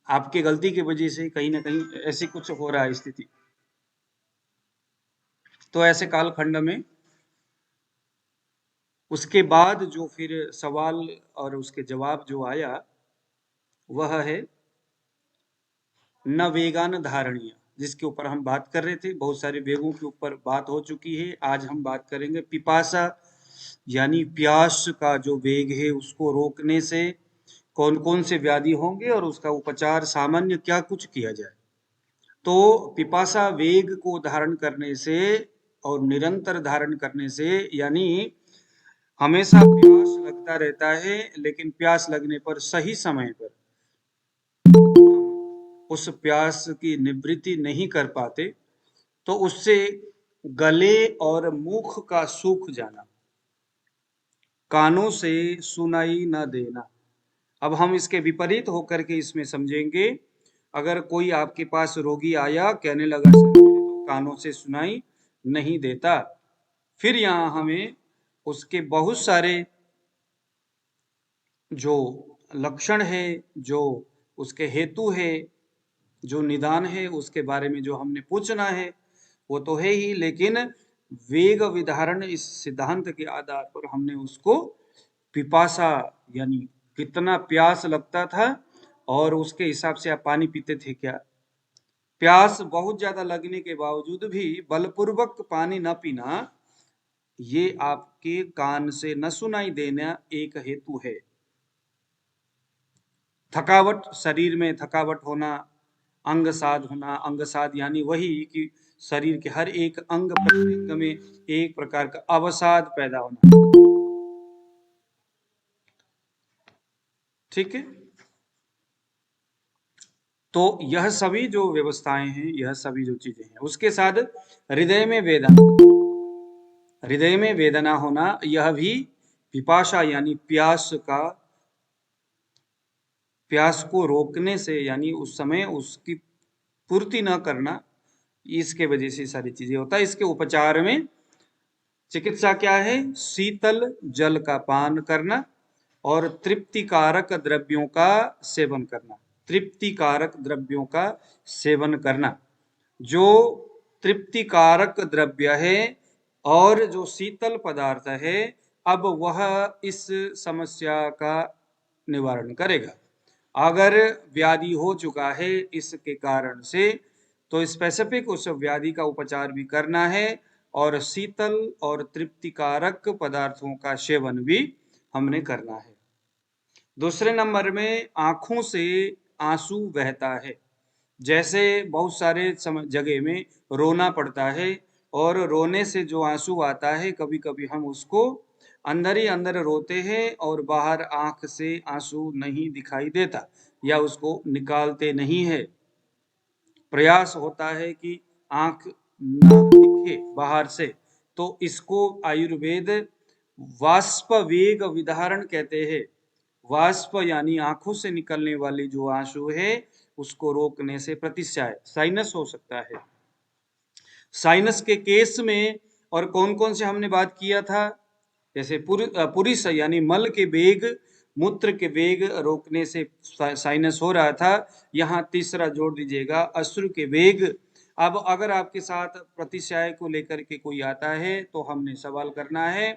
आपकी गलती की वजह से कहीं ना कहीं ऐसी कुछ हो रहा है स्थिति। तो ऐसे कालखंड में उसके बाद जो फिर सवाल और उसके जवाब जो आया वह है न वेगान धारणीय, जिसके ऊपर हम बात कर रहे थे। बहुत सारे वेगों के ऊपर बात हो चुकी है। आज हम बात करेंगे पिपासा यानी प्यास का जो वेग है उसको रोकने से कौन कौन से व्याधि होंगे और उसका उपचार सामान्य क्या कुछ किया जाए। तो पिपासा वेग को धारण करने से और निरंतर धारण करने से यानी हमेशा प्यास लगता रहता है, लेकिन प्यास लगने पर सही समय पर उस प्यास की निवृत्ति नहीं कर पाते तो उससे गले और मुख का सूख जाना, कानों से सुनाई न देना। अब हम इसके विपरीत होकर के इसमें समझेंगे। अगर कोई आपके पास रोगी आया, कहने लगा सर मेरे तो कानों से सुनाई नहीं देता, फिर यहाँ हमें उसके बहुत सारे जो लक्षण है, जो उसके हेतु है, जो निदान है, उसके बारे में जो हमने पूछना है वो तो है ही, लेकिन वेग विधारण इस सिद्धांत के आधार पर हमने उसको पिपासा यानी कितना प्यास लगता था और उसके हिसाब से आप पानी पीते थे क्या। प्यास बहुत ज्यादा लगने के बावजूद भी बलपूर्वक पानी न पीना, ये आपके कान से न सुनाई देना एक हेतु है। थकावट, शरीर में थकावट होना, अंग साध होना। अंग साध यानी वही कि शरीर के हर एक अंग प्रत्यंग में एक प्रकार का अवसाद पैदा होना। ठीक है। तो यह सभी जो व्यवस्थाएं हैं, यह सभी जो चीजें हैं, उसके साथ हृदय में वेदना, हृदय में वेदना होना, यह भी पिपाशा यानी प्यास को रोकने से यानी उस समय उसकी पूर्ति न करना, इसके वजह से सारी चीजें होता है। इसके उपचार में चिकित्सा क्या है? शीतल जल का पान करना और तृप्तिकारक द्रव्यों का सेवन करना। तृप्तिकारक द्रव्यों का सेवन करना, जो तृप्तिकारक द्रव्य है और जो शीतल पदार्थ है, अब वह इस समस्या का निवारण करेगा। अगर व्याधि हो चुका है इसके कारण से, तो स्पेसिफिक उस व्याधि का उपचार भी करना है और शीतल और तृप्तिकारक पदार्थों का सेवन भी हमने करना है। दूसरे नंबर में आंखों से आंसू बहता है। जैसे बहुत सारे जगह में रोना पड़ता है और रोने से जो आंसू आता है, कभी कभी हम उसको अंदर ही अंदर रोते हैं और बाहर आंख से आंसू नहीं दिखाई देता या उसको निकालते नहीं है। प्रयास होता है कि आंख ना दिखे बाहर से, तो इसको आयुर्वेद वाष्प वेग विधारण कहते हैं। वाष्प यानी आंखों से निकलने वाली जो आंसू है उसको रोकने से प्रतिशाय साइनस हो सकता है। साइनस के केस में और कौन कौन से हमने बात किया था? जैसे पुरुष यानी मल के वेग, मूत्र के वेग रोकने से साइनस हो रहा था। यहाँ तीसरा जोड़ दीजिएगा, अश्रु के वेग। अब अगर आपके साथ प्रतिशय को लेकर के कोई आता है तो हमने सवाल करना है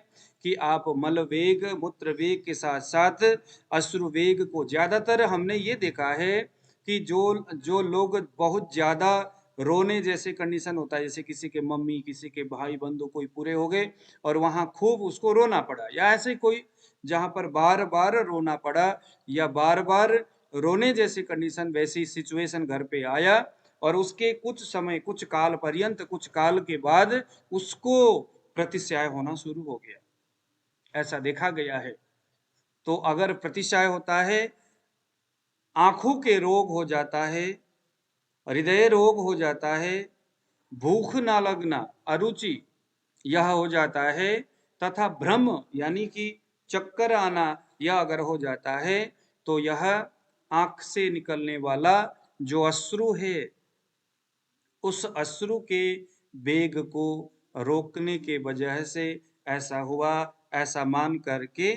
कि आप मल वेग, मूत्र वेग के साथ साथ अश्रु वेग को, ज्यादातर हमने ये देखा है कि जो जो लोग बहुत ज्यादा रोने जैसे कंडीशन होता है, जैसे किसी के मम्मी, किसी के भाई बंधु कोई पूरे हो गए और वहां खूब उसको रोना पड़ा, या ऐसे कोई जहां पर बार बार रोना पड़ा या बार बार रोने जैसी कंडीशन, वैसी सिचुएशन घर पे आया और उसके कुछ समय, कुछ काल पर्यंत, कुछ काल के बाद उसको प्रतिशय होना शुरू हो गया, ऐसा देखा गया है। तो अगर प्रतिशय होता है, आंखों के रोग हो जाता है, हृदय रोग हो जाता है, भूख ना लगना, अरुचि यह हो जाता है, तथा भ्रम यानी कि चक्कर आना यह अगर हो जाता है, तो यह आंख से निकलने वाला जो अश्रु है, उस अश्रु के वेग को रोकने के वजह से ऐसा हुआ, ऐसा मान करके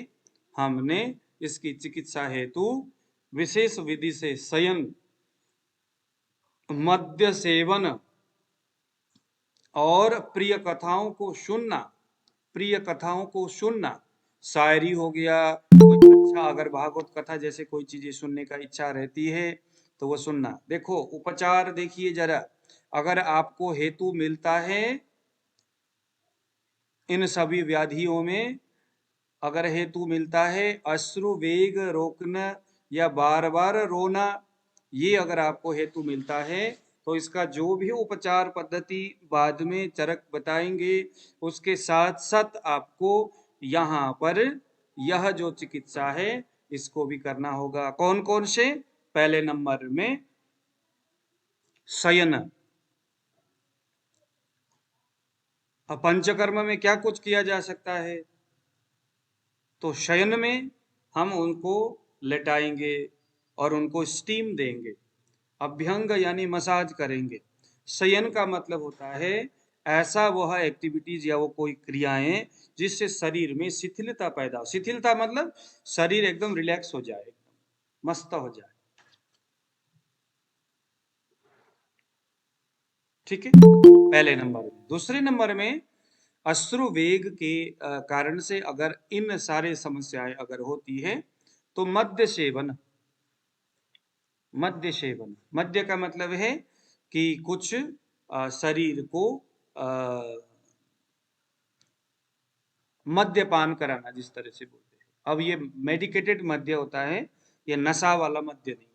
हमने इसकी चिकित्सा हेतु विशेष विधि से शयन मद्य सेवन और प्रिय कथाओं को सुनना, प्रिय कथाओं को सुनना, शायरी हो गया, कोई अच्छा अगर भागवत कथा जैसे कोई चीजें सुनने का इच्छा रहती है तो वो सुनना। देखो उपचार देखिए जरा, अगर आपको हेतु मिलता है इन सभी व्याधियों में, अगर हेतु मिलता है अश्रु वेग रोकना या बार बार रोना, ये अगर आपको हेतु मिलता है तो इसका जो भी उपचार पद्धति बाद में चरक बताएंगे, उसके साथ साथ आपको यहाँ पर यह जो चिकित्सा है इसको भी करना होगा। कौन कौन से? पहले नंबर में शयन। पंचकर्म में क्या कुछ किया जा सकता है? तो शयन में हम उनको लेटाएंगे और उनको स्टीम देंगे, अभ्यंग यानी मसाज करेंगे। शयन का मतलब होता है ऐसा वह एक्टिविटीज या वो कोई क्रियाएं जिससे शरीर में शिथिलता पैदा हो। शिथिलता मतलब शरीर एकदम रिलैक्स हो जाए, एकदम मस्त हो जाए। ठीक है, पहले नंबर में। दूसरे नंबर में अश्रु वेग के कारण से अगर इन सारे समस्याएं अगर होती है तो मद्य सेवन। मद्य सेवन, मद्य का मतलब है कि कुछ शरीर को मद्यपान कराना, जिस तरह से बोलते हैं। अब ये मेडिकेटेड मद्य होता है, ये नशा वाला मद्य नहीं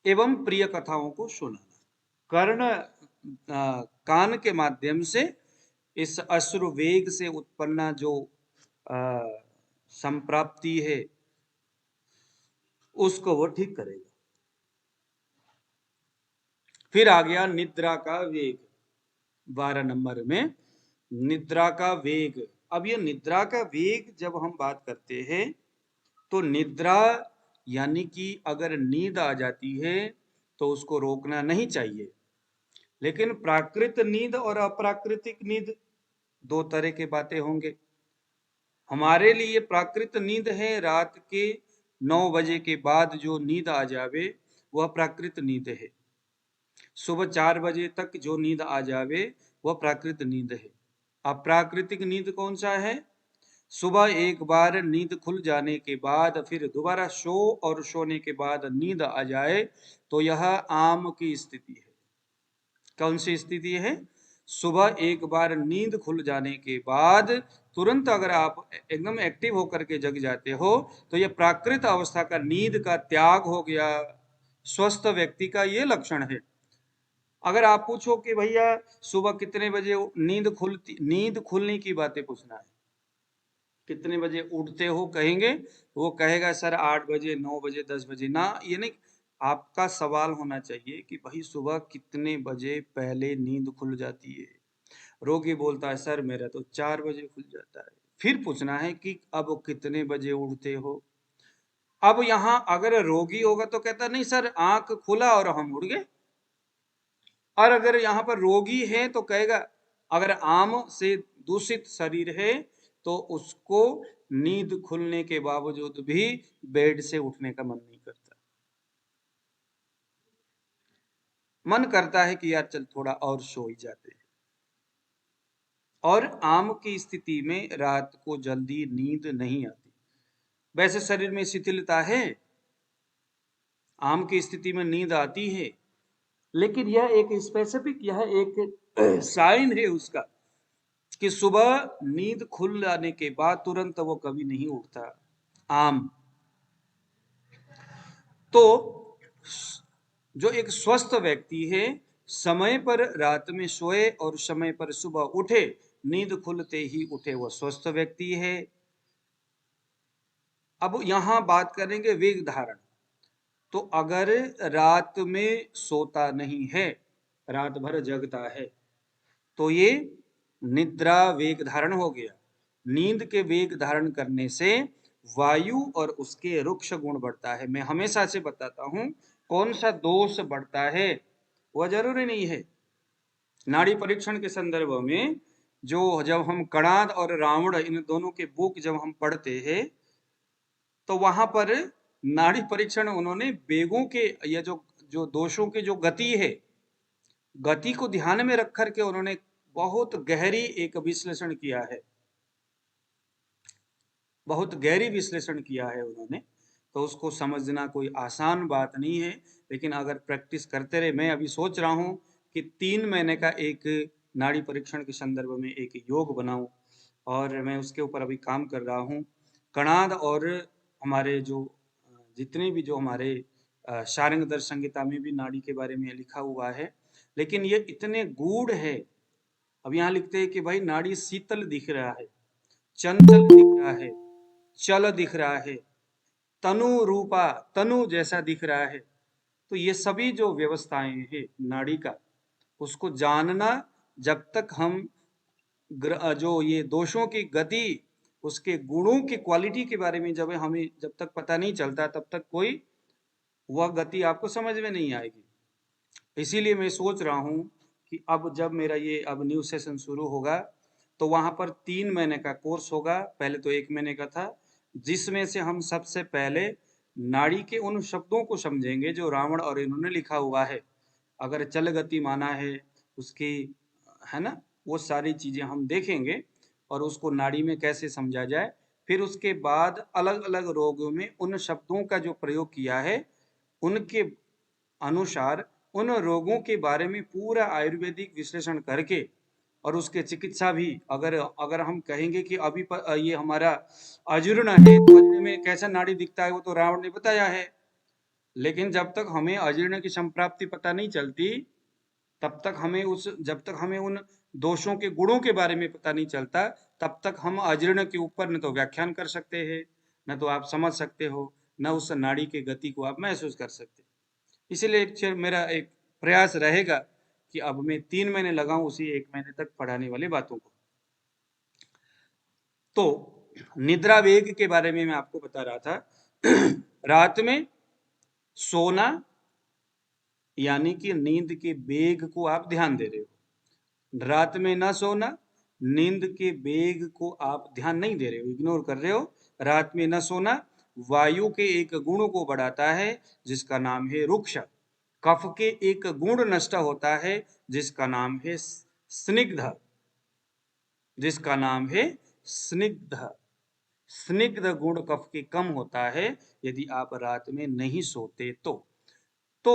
है। एवं प्रिय कथाओं को सुनाना, कर्ण कान के माध्यम से इस अश्रु वेग से उत्पन्न जो संप्राप्ति है उसको वो ठीक करेगा। फिर आ गया निद्रा का वेग, 12 नंबर में निद्रा का वेग। अब ये निद्रा का वेग जब हम बात करते हैं तो निद्रा यानी कि अगर नींद आ जाती है तो उसको रोकना नहीं चाहिए। लेकिन प्राकृत नींद और अप्राकृतिक नींद दो तरह के बातें होंगे। हमारे लिए प्राकृत नींद है रात के 9 बजे के बाद जो नींद आ जावे वह प्राकृत नींद है। सुबह 4 बजे तक जो नींद आ जावे वह प्राकृत नींद है। अप्राकृतिक नींद कौन सा है? सुबह एक बार नींद खुल जाने के बाद फिर दोबारा सो और सोने के बाद नींद आ जाए तो यह आम की स्थिति है। कौन सी स्थिति है? सुबह एक बार नींद खुल जाने के बाद तुरंत अगर आप एकदम एक्टिव होकर के जग जाते हो तो यह प्राकृत अवस्था का नींद का त्याग हो गया। स्वस्थ व्यक्ति का ये लक्षण है। अगर आप पूछो कि भैया सुबह कितने बजे नींद खुलने की बातें पूछना है, कितने बजे उठते हो कहेंगे, वो कहेगा सर 8 बजे 9 बजे 10 बजे ना, ये नहीं। आपका सवाल होना चाहिए कि भाई सुबह कितने बजे पहले नींद खुल जाती है। रोगी बोलता है सर मेरा तो 4 बजे खुल जाता है। फिर पूछना है कि अब कितने बजे उठते हो। अब यहां अगर रोगी होगा तो कहता नहीं सर आंख खुला और हम उठ गए। और अगर यहाँ पर रोगी है तो कहेगा अगर आम से दूषित शरीर है तो उसको नींद खुलने के बावजूद भी बेड से उठने का मन नहीं करता। मन करता है कि यार चल थोड़ा और सो ही जाते हैं। और आम की स्थिति में रात को जल्दी नींद नहीं आती। वैसे शरीर में शिथिलता है, आम की स्थिति में नींद आती है, लेकिन यह एक स्पेसिफिक, यह एक साइन है उसका कि सुबह नींद खुल जाने के बाद तुरंत वो कभी नहीं उठता आम। तो जो एक स्वस्थ व्यक्ति है समय पर रात में सोए और समय पर सुबह उठे, नींद खुलते ही उठे, वो स्वस्थ व्यक्ति है। अब यहां बात करेंगे वेग धारण। तो अगर रात में सोता नहीं है, रात भर जगता है, तो ये निद्रा वेग धारण हो गया। नींद के वेग धारण करने से वायु और उसके रुक्ष गुण बढ़ता है। मैं हमेशा से बताता हूं कौन सा दोष बढ़ता है वह जरूरी नहीं है। नाड़ी परीक्षण के संदर्भ में जो जब हम कणाद और रावण इन दोनों के बुक जब हम पढ़ते हैं तो वहां पर नाड़ी परीक्षण उन्होंने वेगों के, ये जो जो दोषों की जो गति है, गति को ध्यान में रख करके उन्होंने बहुत गहरी एक विश्लेषण किया है, बहुत गहरी विश्लेषण किया है उन्होंने। तो उसको समझना कोई आसान बात नहीं है, लेकिन अगर प्रैक्टिस करते रहे, मैं अभी सोच रहा हूँ कि 3 महीने का एक नाड़ी परीक्षण के संदर्भ में एक योग बनाऊं, और मैं उसके ऊपर अभी काम कर रहा हूँ। कणाद और हमारे जो जितने भी जो हमारे शार्ंग दर्श संहिता में भी नाड़ी के बारे में लिखा हुआ है, लेकिन ये इतने गूढ़ है। अब यहाँ लिखते हैं कि भाई नाड़ी शीतल दिख रहा है, चंचल दिख रहा है, चल दिख रहा है, तनु रूपा, तनु जैसा दिख रहा है। तो ये सभी जो व्यवस्थाएं हैं नाड़ी का, उसको जानना, जब तक हम जो ये दोषों की गति, उसके गुणों की क्वालिटी के बारे में जब हमें जब तक पता नहीं चलता, तब तक कोई वह गति आपको समझ में नहीं आएगी। इसीलिए मैं सोच रहा हूँ कि अब जब मेरा ये अब न्यू सेशन शुरू होगा, तो वहां पर 3 महीने का कोर्स होगा। पहले तो 1 महीने का था, जिसमें से हम सबसे पहले नाड़ी के उन शब्दों को समझेंगे जो रावण और इन्होंने लिखा हुआ है। अगर चल गति माना है उसकी, है ना, वो सारी चीजें हम देखेंगे और उसको नाड़ी में कैसे समझा जाए। फिर उसके बाद अलग अलग रोगों में उन शब्दों का जो प्रयोग किया है, उनके अनुसार उन रोगों के बारे में पूरा आयुर्वेदिक विश्लेषण करके, और उसके चिकित्सा भी, अगर अगर हम कहेंगे कि अभी ये हमारा अजीर्ण है, तो अजीर्ण में कैसा नाड़ी दिखता है वो तो रावण ने बताया है। लेकिन जब तक हमें अजीर्ण की संप्राप्ति पता नहीं चलती, तब तक हमें जब तक हमें उन दोषों के गुणों के बारे में पता नहीं चलता, तब तक हम अजीर्ण के ऊपर न तो व्याख्यान कर सकते हैं, न तो आप समझ सकते हो, न उस नाड़ी के गति को आप महसूस कर सकते। इसीलिए मेरा एक प्रयास रहेगा कि अब मैं 3 महीने लगाऊं उसी 1 महीने तक पढ़ाने वाली बातों को। तो निद्रा वेग के बारे में मैं आपको बता रहा था। रात में सोना, यानी कि नींद के वेग को आप ध्यान दे रहे हो। रात में ना सोना, नींद के वेग को आप ध्यान नहीं दे रहे हो, इग्नोर कर रहे हो। रात में न सोना वायु के एक गुण को बढ़ाता है जिसका नाम है रुक्ष। कफ के एक गुण नष्ट होता है जिसका नाम है स्निग्ध, जिसका नाम है स्निग्ध। स्निग्ध गुण कफ के कम होता है यदि आप रात में नहीं सोते तो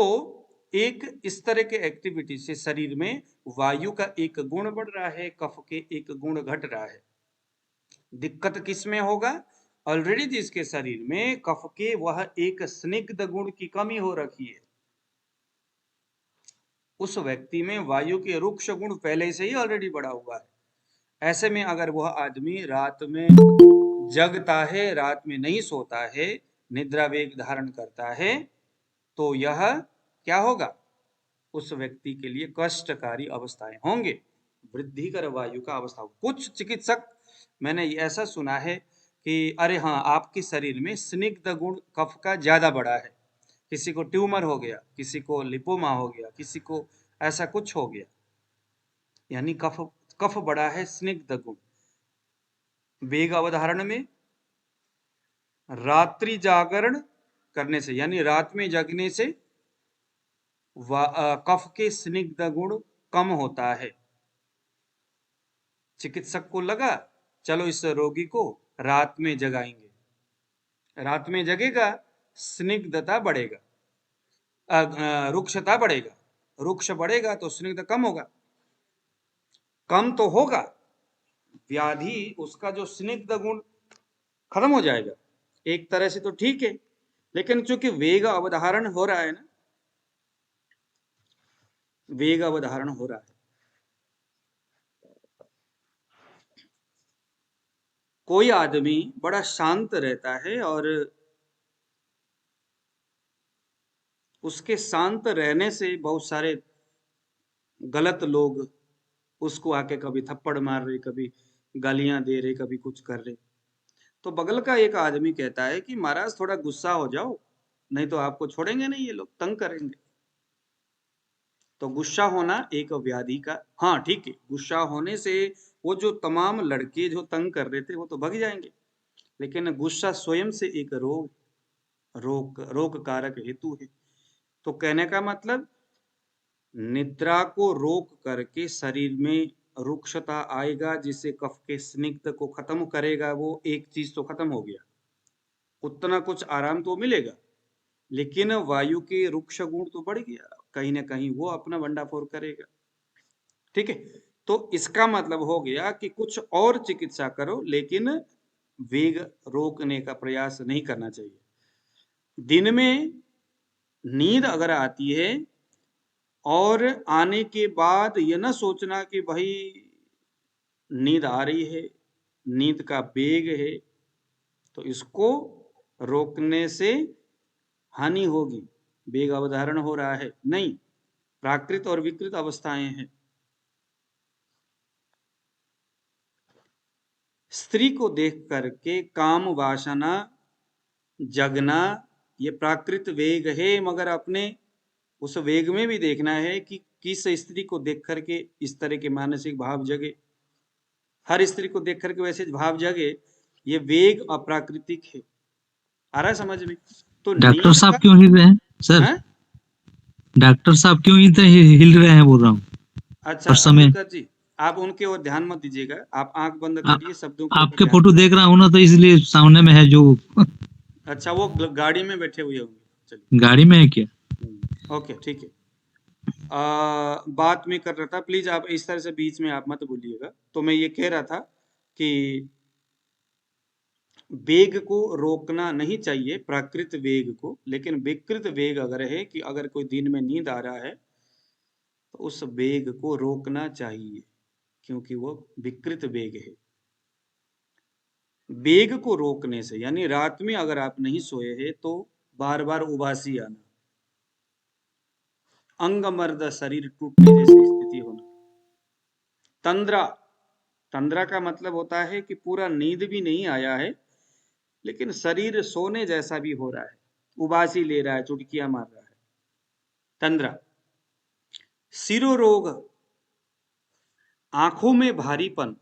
एक इस तरह के एक्टिविटी से शरीर में वायु का एक गुण बढ़ रहा है, कफ के एक गुण घट रहा है। दिक्कत किस में होगा? ऑलरेडी जिसके शरीर में कफ के वह एक स्निग्ध गुण की कमी हो रखी है, उस व्यक्ति में वायु के रुक्ष गुण पहले से ही ऑलरेडी बढ़ा हुआ है। ऐसे में अगर वह आदमी रात में जगता है, रात में नहीं सोता है, निद्रा वेग धारण करता है, तो यह क्या होगा? उस व्यक्ति के लिए कष्टकारी अवस्थाएं होंगे, वृद्धिकर वायु का अवस्था। कुछ चिकित्सक, मैंने ऐसा सुना है कि अरे हाँ, आपके शरीर में स्निग्ध गुण कफ का ज्यादा बढ़ा है, किसी को ट्यूमर हो गया, किसी को लिपोमा हो गया, किसी को ऐसा कुछ हो गया, यानी कफ कफ बढ़ा है, स्निग्ध गुण। वेग अवधारण में रात्रि जागरण करने से, यानी रात में जगने से कफ के स्निग्ध गुण कम होता है। चिकित्सक को लगा चलो इस रोगी को रात में जगाएंगे, रात में जगेगा, स्निग्धता बढ़ेगा, रुक्षता बढ़ेगा, रुक्ष बढ़ेगा तो स्निग्ध कम होगा, कम तो होगा, व्याधि उसका जो स्निग्ध गुण खत्म हो जाएगा। एक तरह से तो ठीक है, लेकिन चूंकि वेग अवधारण हो रहा है ना, वेग अवधारण हो रहा है, कोई आदमी बड़ा शांत रहता है और उसके शांत रहने से बहुत सारे गलत लोग उसको आके कभी थप्पड़ मार रहे, कभी गालियां दे रहे, कभी कुछ कर रहे। तो बगल का एक आदमी कहता है कि महाराज थोड़ा गुस्सा हो जाओ, नहीं तो आपको छोड़ेंगे नहीं, ये लोग तंग करेंगे। तो गुस्सा होना एक व्याधि का, हाँ ठीक है, गुस्सा होने से वो जो तमाम लड़के जो तंग कर रहे थे वो तो भग जाएंगे, लेकिन गुस्सा स्वयं से एक रोग कारक हेतु है। तो कहने का मतलब निद्रा को रोक करके शरीर में रुक्षता आएगा, जिससे कफ के स्निग्ध को खत्म करेगा। वो एक चीज तो खत्म हो गया, उतना कुछ आराम तो मिलेगा, लेकिन वायु के रुक्ष गुण तो बढ़ गया, कहीं ना कहीं वो अपना भंडाफोड़ करेगा। ठीक है, तो इसका मतलब हो गया कि कुछ और चिकित्सा करो, लेकिन वेग रोकने का प्रयास नहीं करना चाहिए। दिन में नींद अगर आती है और आने के बाद ये ना सोचना कि भाई नींद आ रही है, नींद का वेग है, तो इसको रोकने से हानि होगी, वेग अवधारण हो रहा है, नहीं, प्राकृत और विकृत अवस्थाएं हैं। स्त्री को देख करके काम वासना जगना, ये प्राकृत वेग है, मगर अपने उस वेग में भी देखना है कि किस स्त्री को देख करके इस तरह के मानसिक भाव जगे। हर स्त्री को देख करके वैसे भाव जगे, ये वेग अप्राकृतिक है। आ रहा है समझ में? तो डॉक्टर नींद साहब का क्यों हिल रहे हैं सर? है। डॉक्टर साहब क्यों इतने हिल रहे हैं बोल रहा हूँ अच्छा हर समय। अम्बेडकर जी, आप उनके ओर ध्यान मत दीजिएगा, आप आंख बंद आ, करिए, शब्दों के ऊपर आपके ध्यान फोटो दीजिए। देख रहा हूँ ना, तो इसलिए सामने में है जो। अच्छा, वो गाड़ी में बैठे हुए होंगे, चलिए। गाड़ी में है क्या? ओके ठीक है। बात में कर रहा था, प्लीज आप इस तरह से बीच में आप मत बोलिएगा। तो मैं ये कह रहा था कि वेग को रोकना नहीं चाहिए, प्राकृत वेग को, लेकिन विकृत वेग अगर है कि अगर कोई दिन में नींद आ रहा है तो उस वेग को रोकना चाहिए, क्योंकि वो विकृत वेग है। वेग को रोकने से यानी रात में अगर आप नहीं सोए हैं तो बार बार उबासी आना, अंग मर्द शरीर टूटने जैसी स्थिति होना, तंद्रा, तंद्रा का मतलब होता है कि पूरा नींद भी नहीं आया है लेकिन शरीर सोने जैसा भी हो रहा है, उबासी ले रहा है, चुटकियां मार रहा है, तंद्रा। सिरोरोग, आंखों में भारीपन,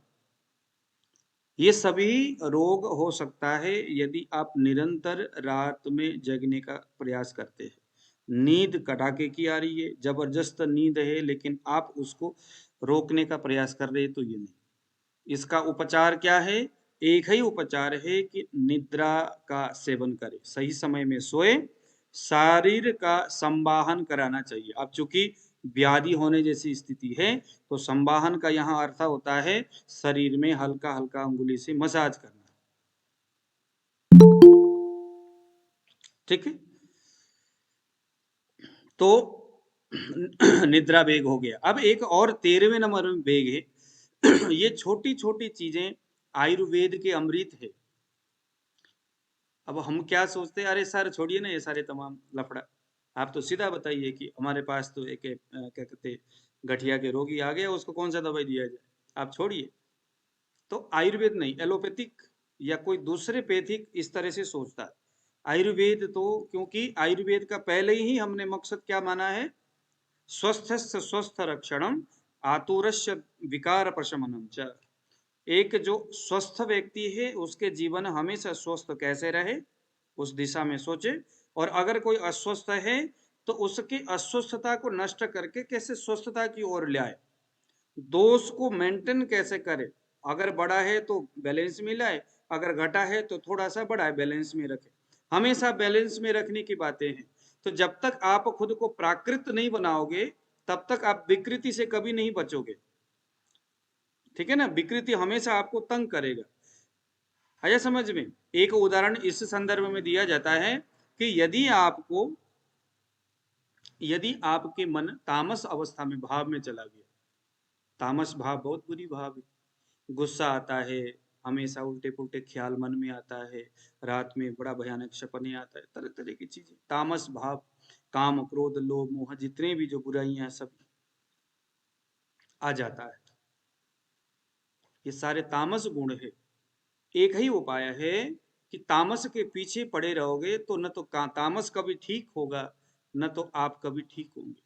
ये सभी रोग हो सकता है यदि आप निरंतर रात में जगने का प्रयास करते हैं। नींद कड़ाके की आ रही है, जबरदस्त नींद है, लेकिन आप उसको रोकने का प्रयास कर रहे हैं, तो ये नहीं। इसका उपचार क्या है? एक ही उपचार है कि निद्रा का सेवन करें, सही समय में सोए, शरीर का संवाहन कराना चाहिए। अब चूंकि व्याधि होने जैसी स्थिति है तो संवाहन का यहाँ अर्थ होता है शरीर में हल्का हल्का अंगुली से मसाज करना। ठीक है, तो निद्रा वेग हो गया। अब एक और 13वें नंबर में वेग है ये छोटी छोटी चीजें आयुर्वेद के अमृत है। अब हम क्या सोचते हैं, अरे सर छोड़िए ना ये सारे तमाम लफड़ा, आप तो सीधा बताइए कि हमारे पास तो एक क्या कहते गठिया के रोगी आ गया, उसको कौन सा दवाई दिया जाए, आप छोड़िए। तो आयुर्वेद नहीं, एलोपैथिक या कोई दूसरे पैथिक इस तरह से सोचता है। आयुर्वेद तो, क्योंकि आयुर्वेद का पहले ही हमने मकसद क्या माना है, स्वस्थस्य स्वस्थ रक्षणम आतुरस्य विकार प्रशमनम च। एक जो स्वस्थ व्यक्ति है उसके जीवन हमेशा स्वस्थ कैसे रहे उस दिशा में सोचे, और अगर कोई अस्वस्थ है तो उसकी अस्वस्थता को नष्ट करके कैसे स्वस्थता की ओर ले आए, दोष को मेंटेन कैसे करे, अगर बढ़ा है तो बैलेंस में लाए, अगर घटा है तो थोड़ा सा बढ़ाए, बैलेंस में रखे, हमेशा बैलेंस में रखने की बातें हैं। तो जब तक आप खुद को प्राकृत नहीं बनाओगे तब तक आप विकृति से कभी नहीं बचोगे। ठीक है ना, विकृति हमेशा आपको तंग करेगा। आया समझ में? एक उदाहरण इस संदर्भ में दिया जाता है कि यदि आपके मन तामस अवस्था में भाव में चला गया, तामस भाव बहुत बुरी भाव है, गुस्सा आता है, हमेशा उल्टे पुल्टे ख्याल मन में आता है, रात में बड़ा भयानक सपने आता है, तरह तरह की चीजें, तामस भाव, काम क्रोध लोभ मोह जितने भी जो बुराइयां सब आ जाता है, ये सारे तामस गुण है। एक ही उपाय है कि तामस के पीछे पड़े रहोगे तो न तो तामस कभी ठीक होगा न तो आप कभी ठीक होंगे।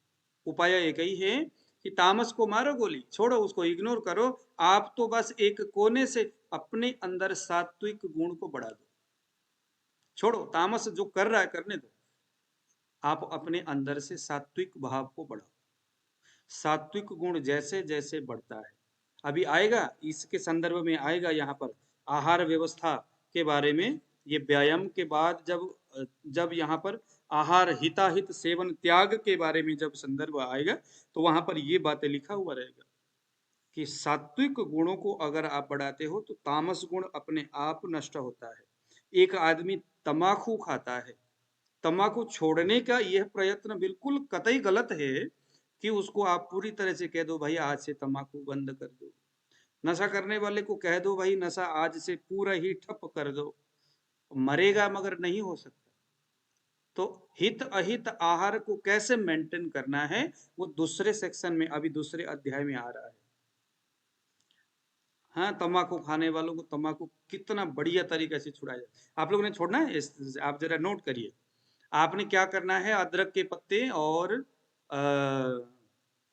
उपाय एक ही है कि तामस को मारो गोली, छोड़ो उसको, इग्नोर करो, आप तो बस एक कोने से अपने अंदर सात्विक गुण को बढ़ा दो, छोड़ो तामस जो कर रहा है करने दो। आप अपने अंदर से सात्विक भाव को बढ़ाओ। सात्विक गुण जैसे जैसे बढ़ता है, अभी आएगा, इसके संदर्भ में आएगा यहाँ पर आहार व्यवस्था के बारे में। ये व्यायाम के बाद जब यहाँ पर आहार हिताहित सेवन त्याग के बारे में जब संदर्भ आएगा, तो वहां पर ये बातें लिखा हुआ रहेगा कि सात्विक गुणों को अगर आप बढ़ाते हो तो तामस गुण अपने आप नष्ट होता है। एक आदमी तम्बाकू खाता है, तम्बाकू छोड़ने का यह प्रयत्न बिल्कुल कतई गलत है कि उसको आप पूरी तरह से कह दो भाई आज से तम्बाकू बंद कर दो। नशा करने वाले को कह दो भाई नशा आज से पूरा ही ठप कर दो, मरेगा मगर नहीं हो सकता। तो हित अहित आहार को कैसे मेंटेन करना है वो दूसरे सेक्शन में, अभी दूसरे अध्याय में आ रहा है। हाँ, तम्बाकू खाने वालों को तम्बाकू कितना बढ़िया तरीके से छुड़ाया जाए। आप लोगों ने छोड़ना है, आप जरा नोट करिए। आपने क्या करना है, अदरक के पत्ते और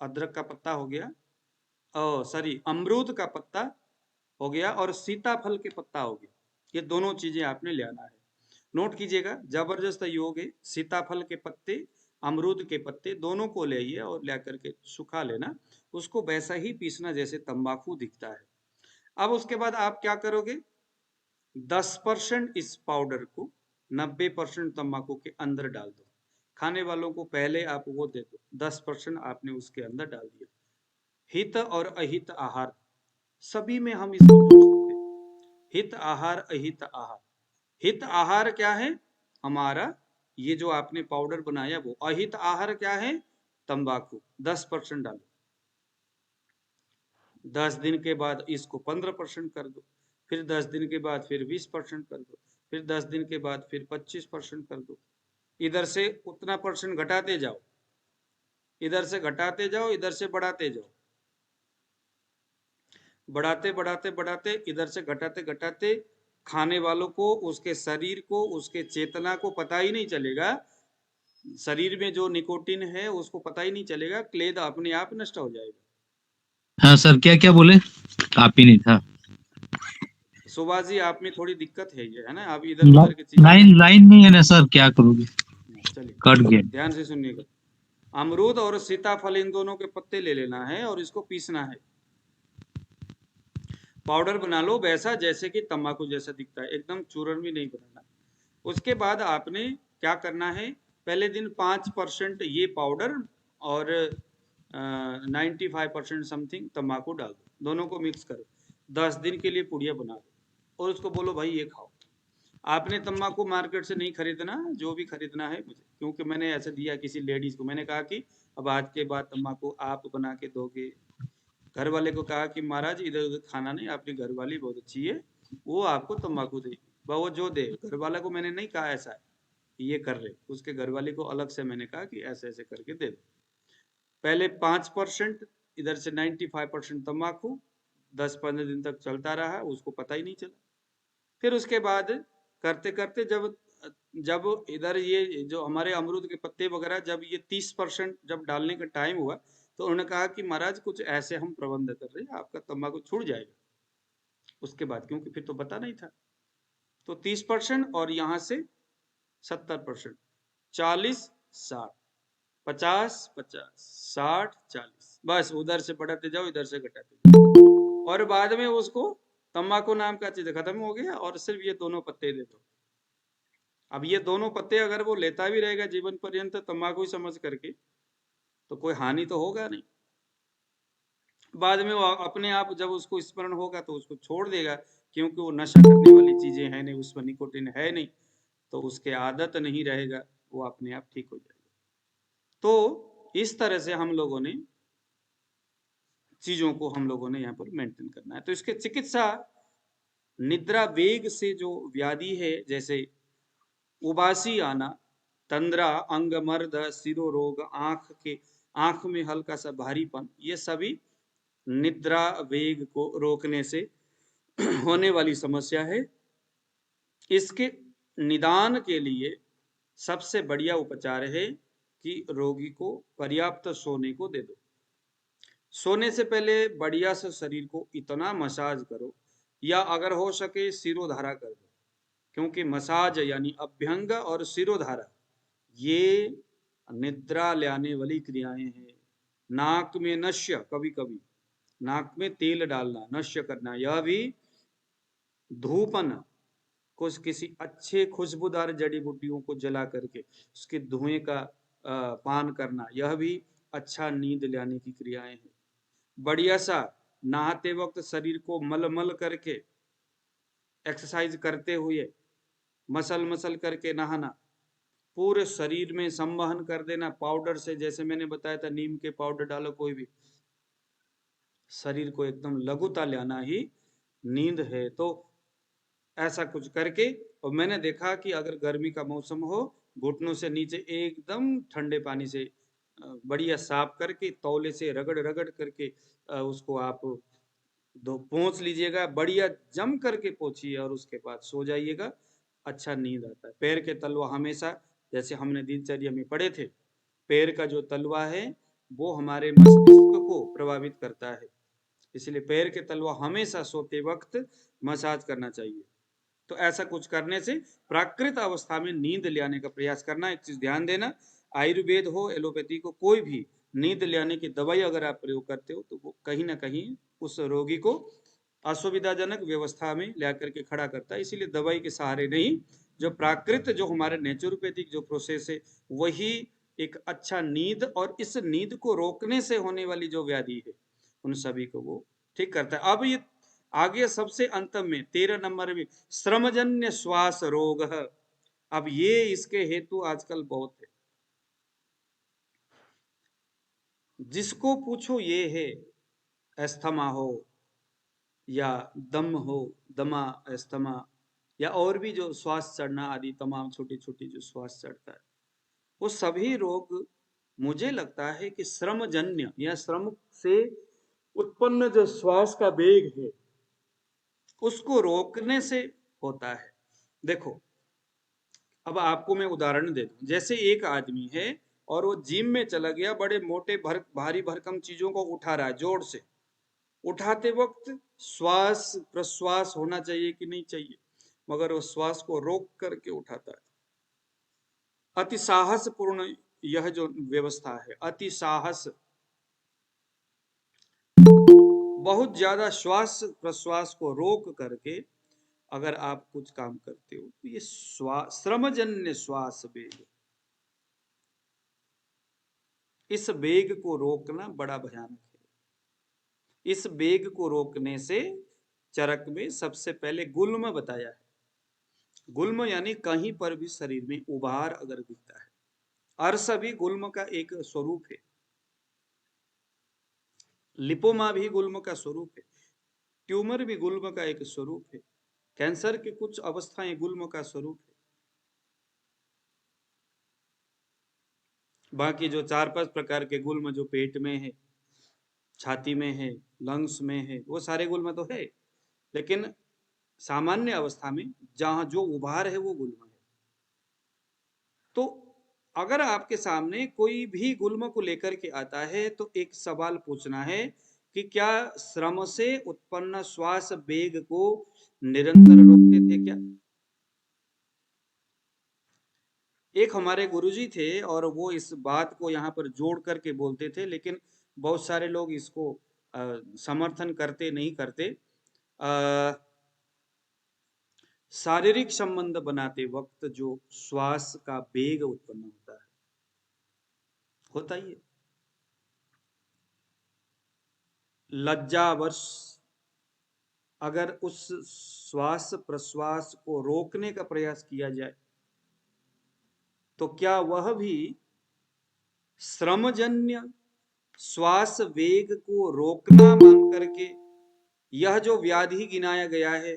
अदरक का पत्ता हो गया, सॉरी अमरूद का पत्ता हो गया और सीताफल के पत्ता हो गया, ये दोनों चीजें आपने ले आना है। नोट कीजिएगा, जबरदस्त योग है। सीताफल के पत्ते, अमरूद के पत्ते दोनों को ले आइए और ला करके सुखा लेना, उसको वैसा ही पीसना जैसे तंबाकू दिखता है। अब उसके बाद आप क्या करोगे, 10% इस पाउडर को 90% तंबाकू के अंदर डाल दो। खाने वालों को पहले आप वो दे दो, 10% आपने उसके अंदर डाल दिया। हित और अहित आहार सभी में हम इसको जोड़ सकते हैं। हित आहार अहित आहार। हित आहार क्या है, हमारा ये जो आपने पाउडर बनाया वो। अहित आहार क्या है, तंबाकू 10% डालो। 10 दिन के बाद इसको 15% कर दो, फिर 10 दिन के बाद फिर 20% कर दो, फिर 10 दिन के बाद फिर 25% कर दो। इधर से उतना परसेंट घटाते जाओ, इधर से घटाते जाओ, इधर से बढ़ाते जाओ, बढ़ाते बढ़ाते बढ़ाते, इधर से घटाते घटाते, खाने वालों को, उसके शरीर को, उसके चेतना को पता ही नहीं चलेगा। शरीर में जो निकोटिन है उसको पता ही नहीं चलेगा, क्लेद अपने आप नष्ट हो जाएगा। हाँ सर, क्या क्या बोले? आप ही नहीं था। सुभाष जी, आप में थोड़ी दिक्कत है ये, है ना, आप इधर उधर की चीजें लाइन लाइन नहीं है ना सर, क्या करोगे? चलिए कट गया। ध्यान से सुनिएगा। अमरूद और सीताफल इन दोनों के पत्ते ले लेना है और इसको पीसना है। पाउडर बना लो वैसा जैसे कि तंबाकू जैसा दिखता है, एकदम चूर्ण भी नहीं बनाना। उसके बाद आपने क्या करना है, पहले दिन 5% ये पाउडर और 95% समथिंग तंबाकू डाल दो, दोनों को मिक्स करो, 10 दिन के लिए पुड़िया बना दो और उसको बोलो भाई ये खाओ। आपने तंबाकू मार्केट से नहीं खरीदना, जो भी खरीदना है मुझे, क्योंकि मैंने ऐसा दिया किसी लेडीज को, मैंने कहा कि अब आज के बाद तंबाकू आप बना के दोगे। घर वाले को कहा कि महाराज इधर उधर खाना नहीं, आपकी घरवाली बहुत अच्छी है, वो आपको तंबाकू देगी, वो जो दे। घर वाला को मैंने नहीं कहा ऐसा है ये कर रहे, उसके घरवाली को अलग से मैंने कहा कि ऐसे ऐसे करके दे दो। पहले 5%, इधर से 95% तंबाकू, 10-15 दिन तक चलता रहा, उसको पता ही नहीं चला। फिर उसके बाद करते करते जब जब इधर ये जो हमारे अमरूद के पत्ते वगैरह जब ये 30% जब डालने का टाइम हुआ, तो उन्होंने कहा कि महाराज कुछ ऐसे हम प्रबंध कर रहे हैं, आपका तंबाकू छूट जाएगा। उसके बाद क्योंकि फिर तो पता नहीं था, तो 30% और यहाँ से 70%, 40-60, 50-50, 60-40, बस उधर से बढ़ाते जाओ, इधर से घटाते जाओ, और बाद में उसको तंबाकू नाम का चीज खत्म हो गया और सिर्फ ये दोनों पत्ते दे दो। अब ये दोनों पत्ते अगर वो लेता भी रहेगा जीवन पर्यंत तंबाकू ही समझ करके, तो कोई हानि तो होगा नहीं। बाद में वो अपने आप जब उसको स्मरण होगा तो उसको छोड़ देगा, क्योंकि वो नशा करने वाली चीजें है नहीं, उसमें निकोटिन है नहीं, तो उसके आदत नहीं रहेगा, वो अपने आप ठीक हो जाएगा। तो इस तरह से हम लोगों ने चीजों को हम लोगों ने यहाँ पर मेंटेन करना है। तो इसके चिकित्सा, निद्रा वेग से जो व्याधि है, जैसे उबासी आना, तंद्रा, अंगमर्द, सिरोरोग, आंख में हल्का सा भारीपन, ये सभी निद्रा वेग को रोकने से होने वाली समस्या है। इसके निदान के लिए सबसे बढ़िया उपचार है कि रोगी को पर्याप्त सोने को दे दो। सोने से पहले बढ़िया से शरीर को इतना मसाज करो, या अगर हो सके सिरोधारा कर दो, क्योंकि मसाज यानी अभ्यंग और सिरोधारा ये निद्रा लाने वाली क्रियाएं हैं। नाक में नश्य, कभी कभी नाक में तेल डालना, नश्य करना, यह भी धूपन, कुछ किसी अच्छे खुशबूदार जड़ी बूटियों को जला करके उसके धुएं का पान करना, यह भी अच्छा नींद लाने की क्रियाएं हैं। बढ़िया सा नहाते वक्त शरीर को मल मल करके, एक्सरसाइज करते हुए मसल मसल करके नहाना, पूरे शरीर में संवहन कर देना पाउडर से, जैसे मैंने बताया था नीम के पाउडर डालो, कोई भी शरीर को एकदम लघुता लाना ही नींद है। तो ऐसा कुछ करके, और मैंने देखा कि अगर गर्मी का मौसम हो, घुटनों से नीचे एकदम ठंडे पानी से बढ़िया साफ करके तौले से रगड़ रगड़ करके उसको आप दो पोंछ लीजिएगा, बढ़िया जम करके पोंछिए और उसके बाद सो जाइएगा, अच्छा नींद आता है। पैर के तलवा हमेशा, जैसे हमने दिनचर्या में पढ़े थे, पैर का जो तलवा है वो हमारे मस्तिष्क को प्रभावित करता है, इसलिए पैर के तलवा हमेशा सोते वक्त मसाज करना चाहिए। तो ऐसा कुछ करने से प्राकृत अवस्था में नींद लाने का प्रयास करना। एक चीज ध्यान देना, आयुर्वेद हो एलोपैथी को, कोई भी नींद लाने की दवाई अगर आप प्रयोग करते हो तो वो कहीं ना कहीं उस रोगी को असुविधाजनक व्यवस्था में ला करके खड़ा करता है। इसीलिए दवाई के सहारे नहीं, जो प्राकृत, जो हमारे नेचुरोपैथिक जो प्रोसेस है, वही एक अच्छा नींद, और इस नींद को रोकने से होने वाली जो व्याधि है उन सभी को वो ठीक करता है। अब ये आगे सबसे अंत में 13 नंबर में श्रमजन्य श्वास रोग। अब ये इसके हेतु आजकल बहुत है, जिसको पूछो ये है, अस्थमा हो या दम हो, दमा, अस्थमा, या और भी जो श्वास चढ़ना आदि तमाम छोटी छोटी जो श्वास चढ़ता है, वो सभी रोग मुझे लगता है कि श्रमजन्य या श्रम से उत्पन्न जो श्वास का वेग है उसको रोकने से होता है। देखो, अब आपको मैं उदाहरण दे दूं, जैसे एक आदमी है और वो जिम में चला गया, बड़े मोटे भारी भरकम चीजों को उठा रहा है जोर से, उठाते वक्त श्वास प्रश्वास होना चाहिए कि नहीं चाहिए, मगर वो श्वास को रोक करके उठाता है। अति साहस पूर्ण यह जो व्यवस्था है, अति साहस, बहुत ज्यादा श्वास प्रश्वास को रोक करके अगर आप कुछ काम करते हो तो ये श्रमजन्य श्वास वेग, इस वेग को रोकना बड़ा भयानक है। इस वेग को रोकने से चरक में सबसे पहले गुल्म बताया है। गुल्म यानी कहीं पर भी शरीर में उभार अगर दिखता है, अर्श भी गुल्म का एक स्वरूप है, लिपोमा भी गुल्म का स्वरूप है, ट्यूमर भी गुल्म का एक स्वरूप है, कैंसर की कुछ अवस्थाएं गुल्म का स्वरूप है। बाकी जो 4-5 प्रकार के गुल्म जो पेट में है, छाती में है, लंग्स में है, वो सारे गुल्म तो है, लेकिन सामान्य अवस्था में जहां जो उभार है वो गुल्म है। तो अगर आपके सामने कोई भी गुल्म को लेकर के आता है तो एक सवाल पूछना है कि क्या श्रम से उत्पन्न श्वास वेग को निरंतर रोकते थे क्या? एक हमारे गुरुजी थे और वो इस बात को यहाँ पर जोड़ करके बोलते थे, लेकिन बहुत सारे लोग इसको समर्थन करते नहीं करते। शारीरिक संबंध बनाते वक्त जो श्वास का वेग उत्पन्न होता ही है, लज्जावश अगर उस श्वास प्रश्वास को रोकने का प्रयास किया जाए तो क्या वह भी श्रमजन्य श्वास वेग को रोकना मान करके यह जो व्याधि गिनाया गया है,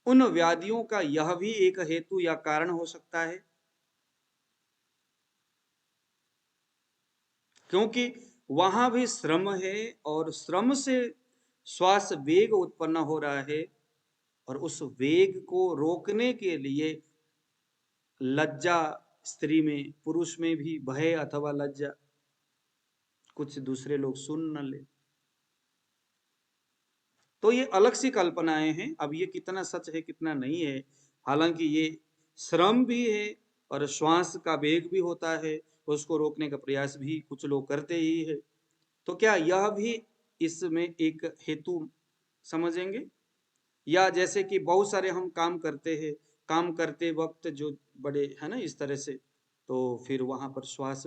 उन व्याधियों का यह भी एक हेतु या कारण हो सकता है? क्योंकि वहां भी श्रम है और श्रम से श्वास वेग उत्पन्न हो रहा है, और उस वेग को रोकने के लिए लज्जा, स्त्री में पुरुष में भी भय अथवा लज्जा, कुछ दूसरे लोग सुन न ले, तो ये अलग सी कल्पनाएं हैं। अब ये कितना सच है कितना नहीं है, हालांकि ये श्रम भी है और श्वास का वेग भी होता है, उसको रोकने का प्रयास भी कुछ लोग करते ही है। तो क्या यह भी इसमें एक हेतु समझेंगे? या जैसे कि बहुत सारे हम काम करते हैं, काम करते वक्त जो बड़े है ना इस तरह से, तो फिर वहां पर श्वास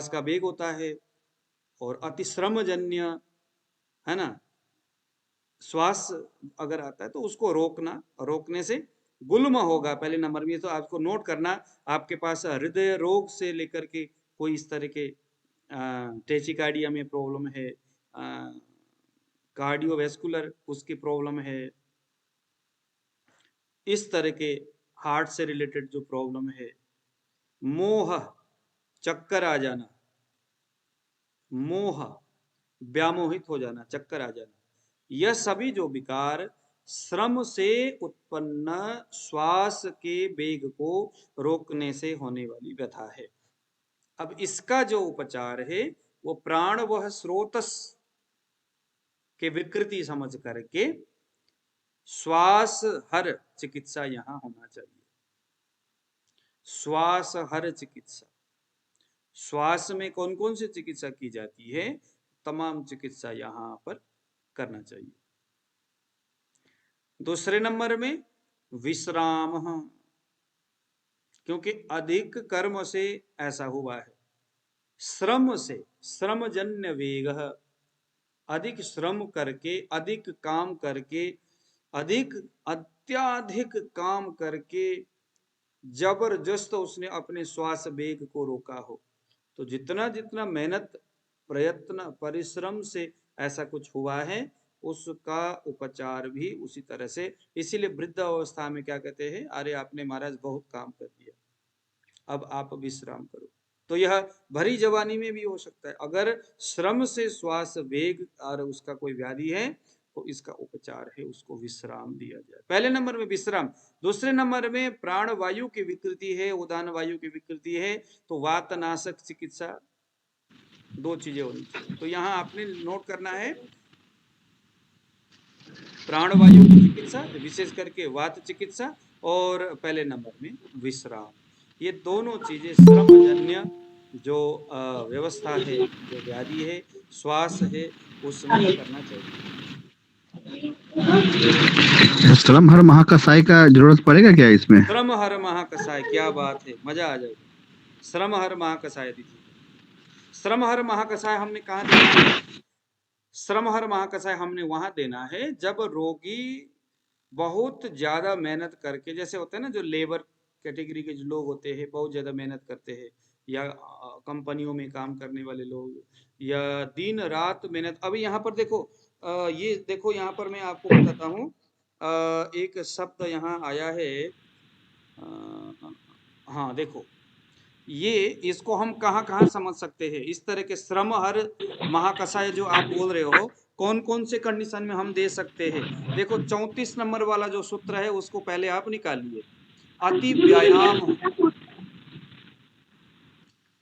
का वेग होता है, और अतिश्रम जन्य है ना श्वास अगर आता है तो उसको रोकने से गुल्म होगा पहले नंबर में। तो आपको नोट करना, आपके पास हृदय रोग से लेकर के कोई इस तरह के टेचिकार्डिया में प्रॉब्लम है, कार्डियोवैस्कुलर उसकी प्रॉब्लम है, इस तरह के हार्ट से रिलेटेड जो प्रॉब्लम है, मोह, चक्कर आ जाना, मोह व्यामोहित हो जाना, चक्कर आ जाना, यह सभी जो विकार श्रम से उत्पन्न श्वास के वेग को रोकने से होने वाली व्यथा है। अब इसका जो उपचार है वो प्राण वह स्रोतस के विकृति समझ करके श्वास हर चिकित्सा यहां होना चाहिए। श्वास हर चिकित्सा, श्वास में कौन कौन सी चिकित्सा की जाती है, तमाम चिकित्सा यहां पर करना चाहिए। दूसरे नंबर में विश्राम, क्योंकि अधिक कर्म से ऐसा हुआ है, श्रम से, श्रमजन्य वेग, अधिक श्रम करके, अधिक काम करके, अत्याधिक काम करके जबरदस्त उसने अपने श्वास वेग को रोका हो। तो जितना जितना मेहनत, प्रयत्न, परिश्रम से ऐसा कुछ हुआ है, उसका उपचार भी उसी तरह से। इसीलिए वृद्ध अवस्था में क्या कहते हैं, अरे आपने महाराज बहुत काम कर दिया, अब आप विश्राम करो। तो यह भरी जवानी में भी हो सकता है। अगर श्रम से श्वास वेग और उसका कोई व्याधि है तो इसका उपचार है, उसको विश्राम दिया जाए। पहले नंबर में विश्राम। दूसरे नंबर में प्राण वायु की विकृति है, उदान वायु की विकृति है, तो वातनाशक चिकित्सा, दो चीजें होनी चाहिए। तो यहाँ आपने नोट करना है, प्राणवायु की चिकित्सा, विशेष करके वात चिकित्सा, और पहले नंबर में विश्राम। ये दोनों चीजें श्रमजन्य जो व्यवस्था है, जो व्याधि है, श्वास है, उसमें करना चाहिए। श्रम हर महाकसाई का जरूरत पड़ेगा क्या इसमें? श्रम हर महाकसाय, क्या बात है, मजा आ जाएगा। श्रम हर महाकसाय दीजिए। श्रम हर महाकसाय हमने कहा देना है? श्रम हर महाकसाय हमने वहां देना है जब रोगी बहुत ज्यादा मेहनत करके, जैसे होते हैं ना जो लेबर कैटेगरी के जो लोग होते हैं, बहुत ज्यादा मेहनत करते हैं, या कंपनियों में काम करने वाले लोग, या दिन रात मेहनत। अभी यहाँ पर देखो, ये देखो, यहाँ पर मैं आपको बताता हूँ, एक शब्द यहाँ आया है, हाँ देखो, ये इसको हम कहाँ कहाँ समझ सकते हैं। इस तरह के श्रम हर महाकसाय जो आप बोल रहे हो, कौन कौन से कंडीशन में हम दे सकते हैं? देखो 34 नंबर वाला जो सूत्र है उसको पहले आप निकालिए। अति व्यायाम,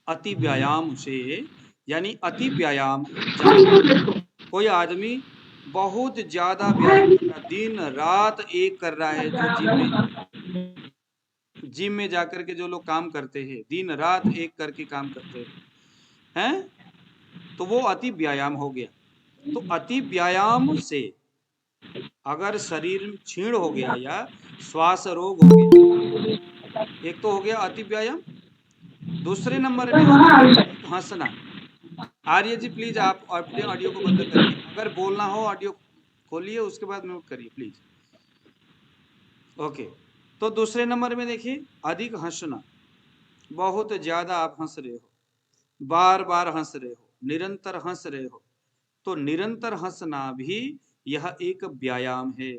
अति व्यायाम से, यानी अति व्यायाम, कोई आदमी बहुत ज्यादा व्यायाम कर रहा, दिन रात एक कर रहा है, जो जिम में जाकर के जो लोग काम करते हैं, दिन रात एक करके काम करते हैं, तो वो अति व्यायाम हो गया। तो अति व्यायाम से अगर शरीर क्षीण हो गया या श्वास रोग हो गया, एक तो हो गया अति व्यायाम। दूसरे नंबर में हंसना। आर्य जी प्लीज आप अपने ऑडियो को बंद करिए, अगर बोलना हो ऑडियो खोलिए, उसके बाद म्यूट करिए प्लीज। ओके, तो दूसरे नंबर में देखिए, अधिक हंसना, बहुत ज्यादा आप हंस रहे हो, बार बार हंस रहे हो, निरंतर हंस रहे हो, तो निरंतर हंसना भी यह एक व्यायाम है।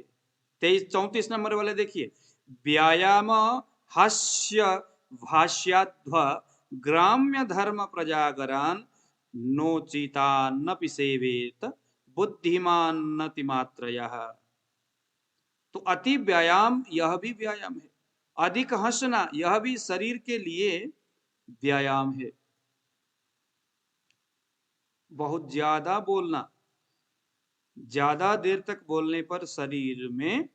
34 नंबर वाले देखिए, व्यायाम हास्य भाष्याध्व ग्राम्य धर्म प्रजागरान नोचितान्नपि सेवेत बुद्धिमान्नति मात्रयः। तो अति व्यायाम यह भी व्यायाम है, अधिक हंसना यह भी शरीर के लिए व्यायाम है। बहुत ज्यादा बोलना, ज्यादा देर तक बोलने पर शरीर में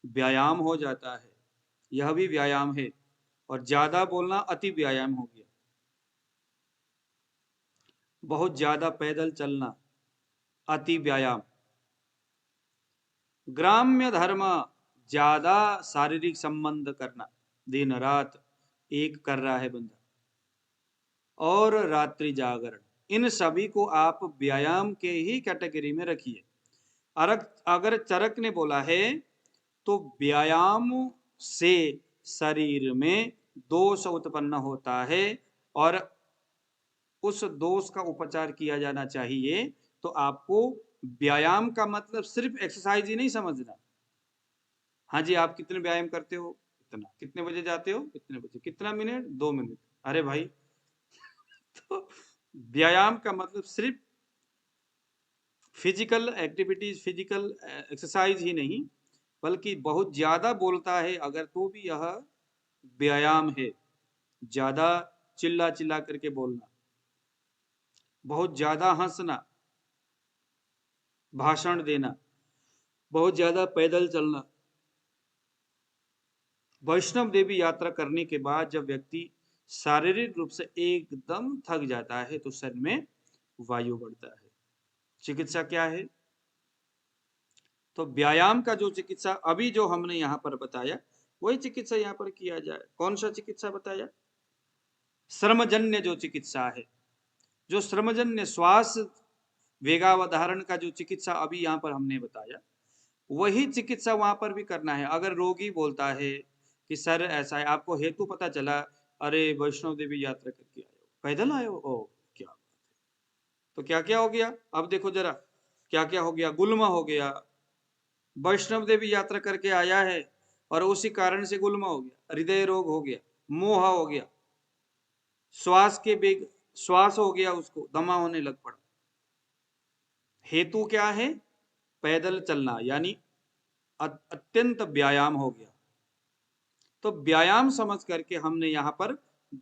व्यायाम हो जाता है, यह भी व्यायाम है। और ज्यादा बोलना अति व्यायाम हो गया। बहुत ज्यादा पैदल चलना, अति व्यायाम। ग्राम्य धर्म, ज्यादा शारीरिक संबंध करना, दिन रात एक कर रहा है बंदा। और रात्रि जागरण, इन सभी को आप व्यायाम के ही कैटेगरी में रखिए। अगर चरक ने बोला है तो व्यायाम से शरीर में दोष उत्पन्न होता है और उस दोष का उपचार किया जाना चाहिए। तो आपको व्यायाम का मतलब सिर्फ एक्सरसाइज ही नहीं समझना। हाँ जी, आप कितने व्यायाम करते हो, इतना, कितने बजे जाते हो, इतने बजे, कितना मिनट, 2 मिनट, अरे भाई तो व्यायाम का मतलब सिर्फ फिजिकल एक्टिविटीज, फिजिकल एक्सरसाइज ही नहीं, बल्कि बहुत ज्यादा बोलता है अगर तो भी यह व्यायाम है। ज्यादा चिल्ला चिल्ला करके बोलना, बहुत ज्यादा हंसना, भाषण देना, बहुत ज्यादा पैदल चलना। वैष्णव देवी यात्रा करने के बाद जब व्यक्ति शारीरिक रूप से एकदम थक जाता है तो शरीर में वायु बढ़ता है। चिकित्सा क्या है? तो व्यायाम का जो चिकित्सा अभी जो हमने यहाँ पर बताया, वही चिकित्सा यहाँ पर किया जाए। कौन सा चिकित्सा बताया? श्रमजन्य जो चिकित्सा है, जो श्रमजन्य श्वास वेगावधारण का जो चिकित्सा अभी यहाँ पर हमने बताया, वही चिकित्सा वहां पर भी करना है। अगर रोगी बोलता है कि सर ऐसा है, आपको हेतु पता चला, अरे वैष्णव देवी यात्रा करके आए हो, पैदल आए हो, ओ क्या बात है। तो क्या क्या हो गया, अब देखो जरा क्या क्या हो गया। गुल्म हो गया, वैष्णव देवी यात्रा करके आया है और उसी कारण से गुल्म हो गया। हृदय रोग हो गया, मोह हो गया, श्वास के बेग, श्वास हो गया, उसको दमा होने लग पड़ा। हेतु क्या है? पैदल चलना, यानी अत्यंत व्यायाम हो गया। तो व्यायाम समझ करके हमने यहाँ पर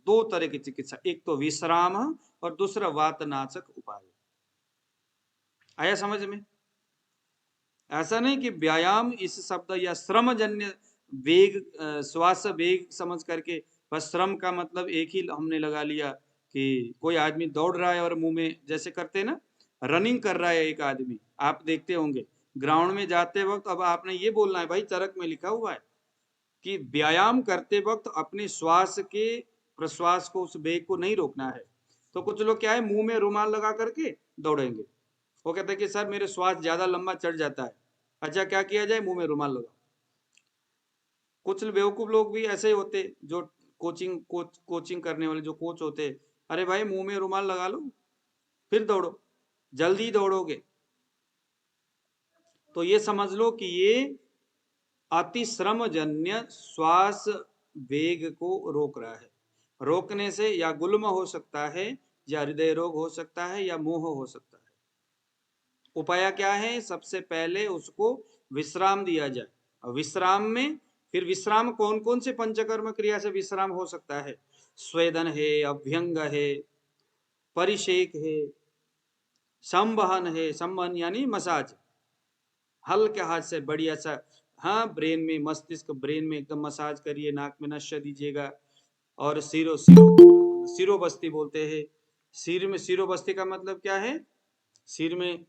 दो तरह की चिकित्सा, एक तो विश्राम और दूसरा वातनाशक उपाय। आया समझ में? ऐसा नहीं कि व्यायाम इस शब्द या श्रमजन्य वेग, श्वास वेग समझ करके बस श्रम का मतलब एक ही हमने लगा लिया कि कोई आदमी दौड़ रहा है और मुंह में जैसे करते हैं ना, रनिंग कर रहा है एक आदमी, आप देखते होंगे ग्राउंड में जाते वक्त। अब आपने ये बोलना है, भाई चरक में लिखा हुआ है कि व्यायाम करते वक्त अपने श्वास के प्रश्वास को, उस वेग को नहीं रोकना है। तो कुछ लोग क्या है, मुंह में रुमाल लगा करके दौड़ेंगे। वो कहते हैं कि सर मेरे श्वास ज्यादा लंबा चढ़ जाता है। अच्छा, क्या किया जाए? मुंह में रुमाल लगा। कुछ बेवकूफ लोग भी ऐसे ही होते, जो कोचिंग करने वाले जो कोच होते, अरे भाई मुंह में रुमाल लगा लो फिर दौड़ो, जल्दी दौड़ोगे। तो ये समझ लो कि ये अतिश्रमजन्य श्वास वेग को रोक रहा है। रोकने से या गुल्म हो सकता है, या हृदय रोग हो सकता है, या मोह हो सकता है। उपाय क्या है? सबसे पहले उसको विश्राम दिया जाए। और विश्राम में फिर विश्राम कौन कौन से पंचकर्म क्रिया से विश्राम हो सकता है? स्वेदन है, अभ्यंग है, परिषेक है, संवहन है, संवहन यानी मसाज, हल्के हाथ से बढ़िया सा, हाँ ब्रेन में, मस्तिष्क ब्रेन में एकदम मसाज करिए, नाक में नश्य दीजिएगा। और सिरो सिरो सिरो बस्ती बोलते हैं। सिर में, सिरो बस्ती का मतलब क्या है? सिर में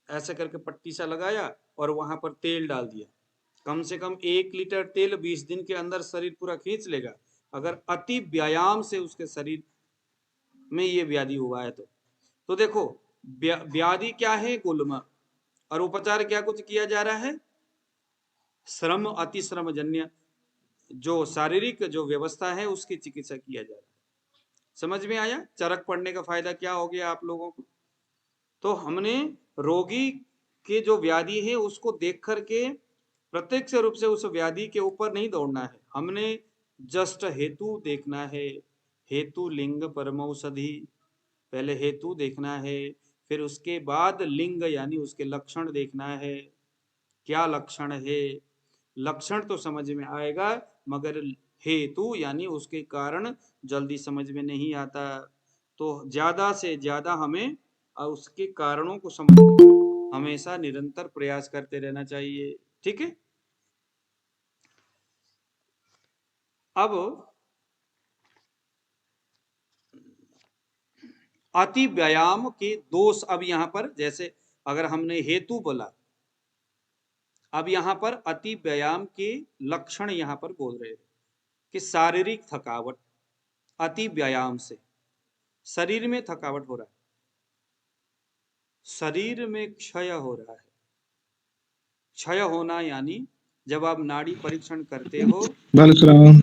ऐसे करके पट्टी सा लगाया और वहां पर तेल डाल दिया। कम से कम 1 लीटर तेल 20 दिन के अंदर शरीर पूरा खींच लेगा, अगर अति व्यायाम से उसके शरीर में ये व्याधि हुआ है तो देखो व्याधि क्या है? गुल्म। और उपचार क्या कुछ किया जा रहा है? श्रम, अति श्रम जन्य जो शारीरिक जो व्यवस्था है उसकी चिकित्सा किया जा रहा है। समझ में आया चरक पढ़ने का फायदा क्या हो गया आप लोगों को? तो हमने रोगी के जो व्याधि है उसको देख करके प्रत्यक्ष रूप से उस व्याधि के ऊपर नहीं दौड़ना है, हमने जस्ट हेतु देखना है। हेतु लिंग परमौषधि, पहले हेतु देखना है, फिर उसके बाद लिंग यानी उसके लक्षण देखना है। क्या लक्षण है? लक्षण तो समझ में आएगा, मगर हेतु यानी उसके कारण जल्दी समझ में नहीं आता। तो ज्यादा से ज्यादा हमें उसके कारणों को समझने का हमेशा निरंतर प्रयास करते रहना चाहिए। ठीक है। अब अति व्यायाम के दोष, अब यहाँ पर जैसे अगर हमने हेतु बोला, अब यहाँ पर अति व्यायाम के लक्षण यहाँ पर बोल रहे हैं कि शारीरिक थकावट, अति व्यायाम से शरीर में थकावट हो रहा है, शरीर में क्षय हो रहा है। क्षय होना यानी जब आप नाड़ी परीक्षण करते हो। बालसराम।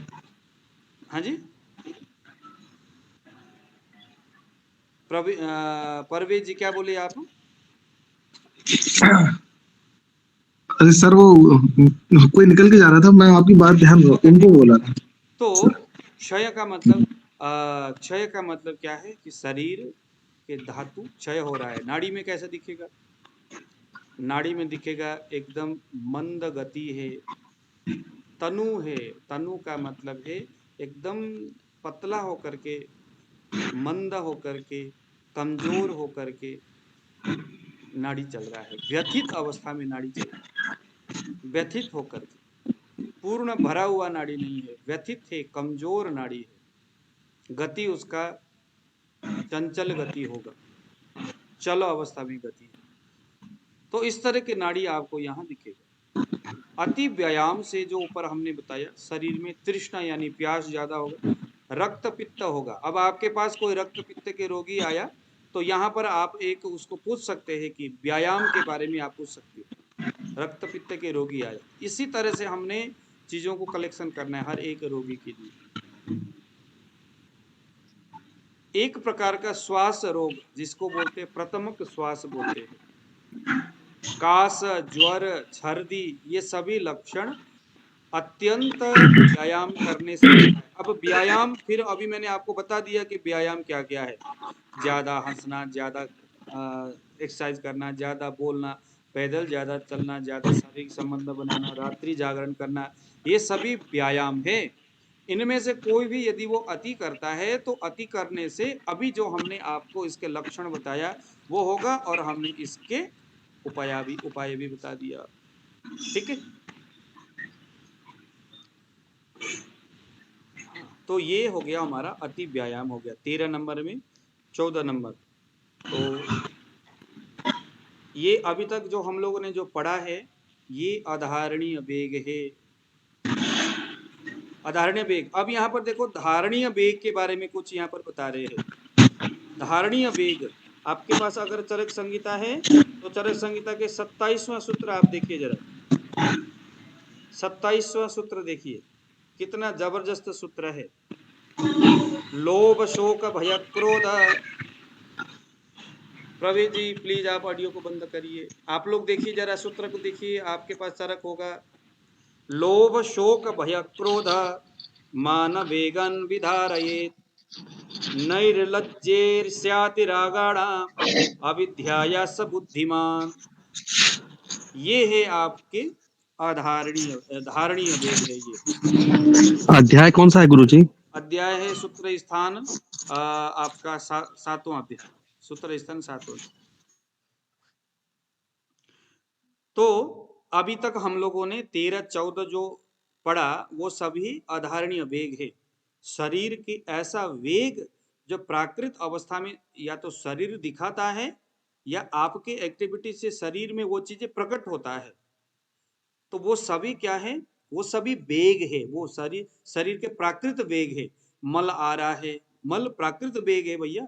हाँ जी, परवेज जी क्या बोले आप? अरे सर वो कोई निकल के जा रहा था, मैं आपकी बात ध्यान उनको बोला था। तो क्षय का मतलब क्षय का मतलब क्या है कि शरीर के धातु क्षय हो रहा है। नाड़ी में कैसा दिखेगा? नाड़ी में दिखेगा एकदम मंद गति है। तनु है, तनु का मतलब है एकदम पतला होकर के, मंद होकर के, कमजोर होकर के नाड़ी चल रहा है। व्यथित अवस्था में नाड़ी चल रहा है, व्यथित होकर के, पूर्ण भरा हुआ नाड़ी नहीं है, व्यथित है, कमजोर नाड़ी है। गति उसका चंचल गति होगा, चल अवस्था में गति है। तो इस तरह की नाड़ी आपको यहाँ दिखेगा। अति व्यायाम से जो ऊपर हमने बताया, शरीर में तृष्णा यानी प्यास ज्यादा होगा, रक्त पित्त होगा। अब आपके पास कोई रक्त पित्त के रोगी आया तो यहाँ पर आप एक उसको पूछ सकते हैं कि व्यायाम के बारे में आप पूछ सकते हो, रक्त पित्त के रोगी आया। इसी तरह से हमने चीजों को कलेक्शन करना है हर एक रोगी के लिए। एक प्रकार का श्वास रोग जिसको बोलते हैं प्रथमक श्वास बोलते हैं, कास, ज्वर, छर्दी, ये सभी लक्षण अत्यंत व्यायाम करने से होता है। अब व्यायाम, फिर अभी मैंने आपको बता दिया कि व्यायाम क्या क्या है। ज्यादा हंसना, ज्यादा एक्सरसाइज करना, ज्यादा बोलना, पैदल ज्यादा चलना, ज्यादा शारीरिक संबंध बनाना, रात्रि जागरण करना, ये सभी व्यायाम है। इनमें से कोई भी यदि वो अति करता है तो अति करने से अभी जो हमने आपको इसके लक्षण बताया वो होगा, और हमने इसके उपाय भी बता दिया। ठीक है, तो ये हो गया हमारा अति व्यायाम हो गया 13 नंबर में। 14 नंबर, तो ये अभी तक जो हम लोगों ने जो पढ़ा है ये अधारणीय वेग है। अधारणीय वेग, अब यहाँ पर देखो धारणीय वेग के बारे में कुछ यहाँ पर बता रहे हैं। धारणीय वेग, आपके पास अगर चरक संहिता है तो चरक संहिता के 27वां सूत्र आप देखिए जरा। 27वां सूत्र देखिए, कितना जबरदस्त सूत्र है। लोभ, शोक, भय, क्रोध। प्रवीण जी प्लीज आप ऑडियो को बंद करिए। आप लोग देखिए जरा सूत्र को देखिए, आपके पास चरक होगा। लोभ, शोक, भय, क्रोध मान वेगन विधारयेत्, नैर्लज्जेर्ष्यातिरागाणाम् अविद्याया स बुद्धिमान। ये है आपके धारणीय वेग है। ये अध्याय कौन सा है गुरुजी? अध्याय है सूत्र स्थान आपका 7वां अध्याय, सूत्र स्थान 7वां। तो अभी तक हम लोगों ने 13-14 जो पढ़ा वो सभी अधारणीय वेग है। शरीर की ऐसा वेग जो प्राकृत अवस्था में या तो शरीर दिखाता है या आपके एक्टिविटी से शरीर में वो चीजें प्रकट होता है। तो वो सभी क्या है? वो सभी वेग है, वो शरीर के प्राकृत वेग है। मल आ रहा है, मल प्राकृत वेग है भैया।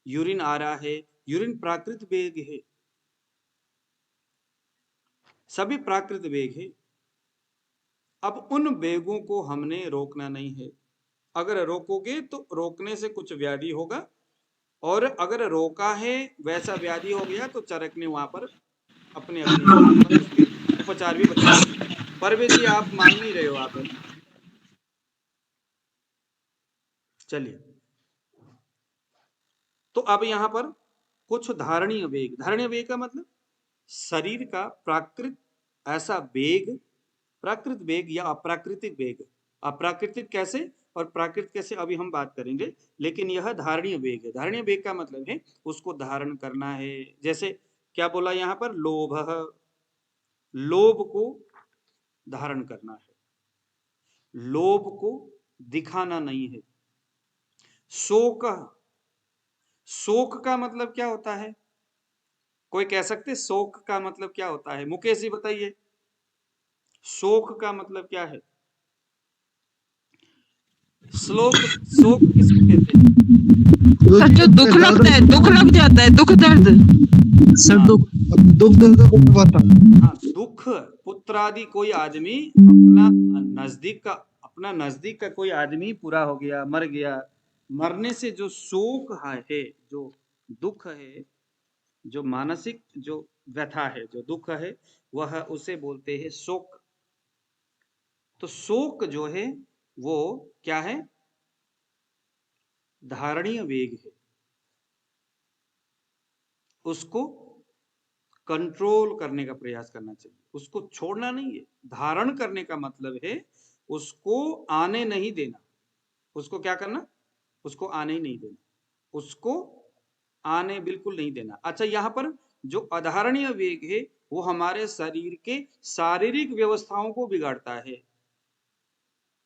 यूरिन आ रहा है, यूरिन प्राकृत वेग है। सभी प्राकृत वेग है। अब उन वेगों को हमने रोकना नहीं है। अगर रोकोगे तो रोकने से कुछ व्याधि होगा, और अगर रोका है वैसा व्याधि हो गया तो चरक ने वहां पर अपने अपने स्थान पर उसके उपचार भी बता दिए। परवेज जी आप मान नहीं रहे हो आप, है ना? चलिए, तो अब यहां पर कुछ धारणीय वेग। धारणीय वेग का मतलब शरीर का प्राकृत ऐसा वेग, प्राकृत वेग या अप्राकृतिक वेग। अप्राकृतिक कैसे और प्राकृतिक कैसे अभी हम बात करेंगे, लेकिन यह धारणीय वेग है। धारणीय वेग का मतलब है उसको धारण करना है। जैसे क्या बोला यहाँ पर? लोभ, लोभ को धारण करना है, लोभ को दिखाना नहीं है। शोक, शोक का मतलब क्या होता है? कोई कह सकते शोक का मतलब क्या होता है? मुकेश जी बताइए, शोक का मतलब क्या है? शोक किसको कहते हैं? सर जो दुख लगता है, दुख लग जाता है, दुख दर्द। सर हाँ दुख दुख दर्द का कोई बात था। हाँ, दुख पुत्रादि कोई आदमी अपना नजदीक का कोई आदमी पूरा हो गया, मर गया, मरने से जो शोक है, जो दुख है, जो मानसिक जो व्यथा है, जो दुख है, वह उसे बोलते हैं शोक। तो शोक जो है वो क्या है? धारणीय वेग है, उसको कंट्रोल करने का प्रयास करना चाहिए, उसको छोड़ना नहीं है। धारण करने का मतलब है उसको आने नहीं देना। उसको क्या करना? उसको आने ही नहीं देना, उसको आने बिल्कुल नहीं देना। अच्छा, यहां पर जो अधारणीय वेग है वो हमारे शरीर के शारीरिक व्यवस्थाओं को बिगाड़ता है।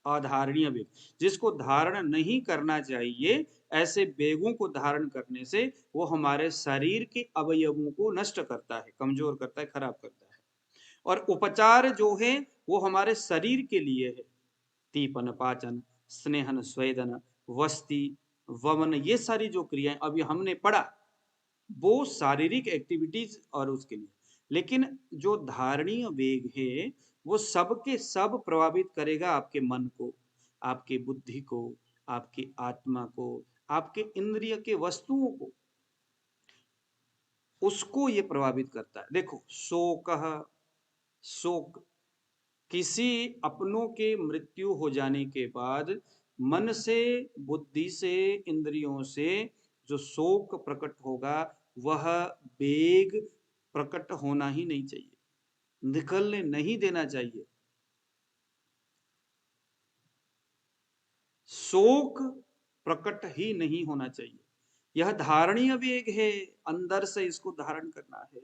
अधारणीय वेग, जिसको धारण नहीं करना चाहिए, ऐसे वेगों को धारण करने से वो हमारे शरीर के अवयवों को नष्ट करता है, कमजोर करता है, खराब करता है। और उपचार जो है वो हमारे शरीर के लिए है। तीपन पाचन, स्नेहन स्वेदन, वस्ती, वमन, ये सारी जो क्रियाएं अभी हमने पढ़ा वो शारीरिक एक्टिविटीज और उसके लिए। लेकिन जो धारणीय वेग है वो सबके सब प्रभावित करेगा आपके मन को, आपके बुद्धि को, आपकी आत्मा को, आपके इंद्रिय के वस्तुओं को, उसको ये प्रभावित करता है। देखो, शोक किसी अपनों के मृत्यु हो जाने के बाद मन से, बुद्धि से, इंद्रियों से जो शोक प्रकट होगा, वह वेग प्रकट होना ही नहीं चाहिए, निकलने नहीं देना चाहिए। शोक प्रकट ही नहीं होना चाहिए। यह धारणीय वेग है, अंदर से इसको धारण करना है।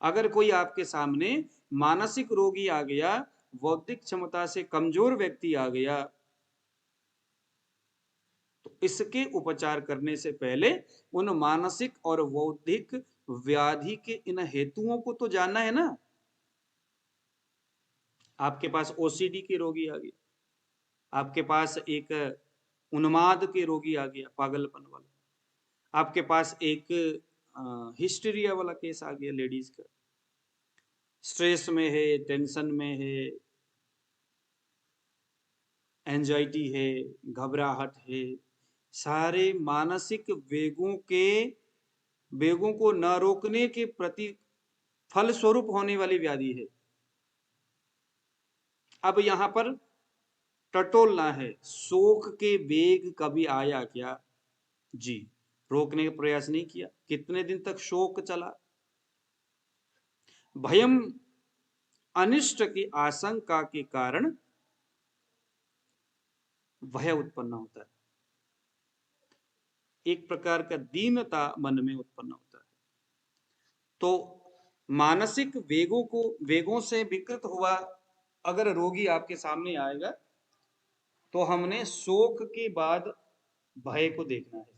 अगर कोई आपके सामने मानसिक रोगी आ गया, बौद्धिक क्षमता से कमजोर व्यक्ति आ गया, तो इसके उपचार करने से पहले उन मानसिक और बौद्धिक व्याधि के इन हेतुओं को तो जानना है ना। आपके पास ओसीडी के रोगी आ गया, आपके पास एक उन्माद के रोगी आ गया, पागलपन वाला, आपके पास एक हिस्टीरिया वाला केस आ गया, लेडीज का, स्ट्रेस में है, टेंशन में है, एंजाइटी है, घबराहट है, सारे मानसिक वेगों को न रोकने के प्रति फल स्वरूप होने वाली व्याधि है। अब यहां पर टटोलना है, शोक के वेग कभी आया क्या? जी, रोकने का प्रयास नहीं किया। कितने दिन तक शोक चला? भयम, अनिष्ट की आशंका के कारण भय उत्पन्न होता है, एक प्रकार का दीनता मन में उत्पन्न होता है। तो मानसिक वेगों से विकृत हुआ अगर रोगी आपके सामने आएगा, तो हमने शोक के बाद भय को देखना है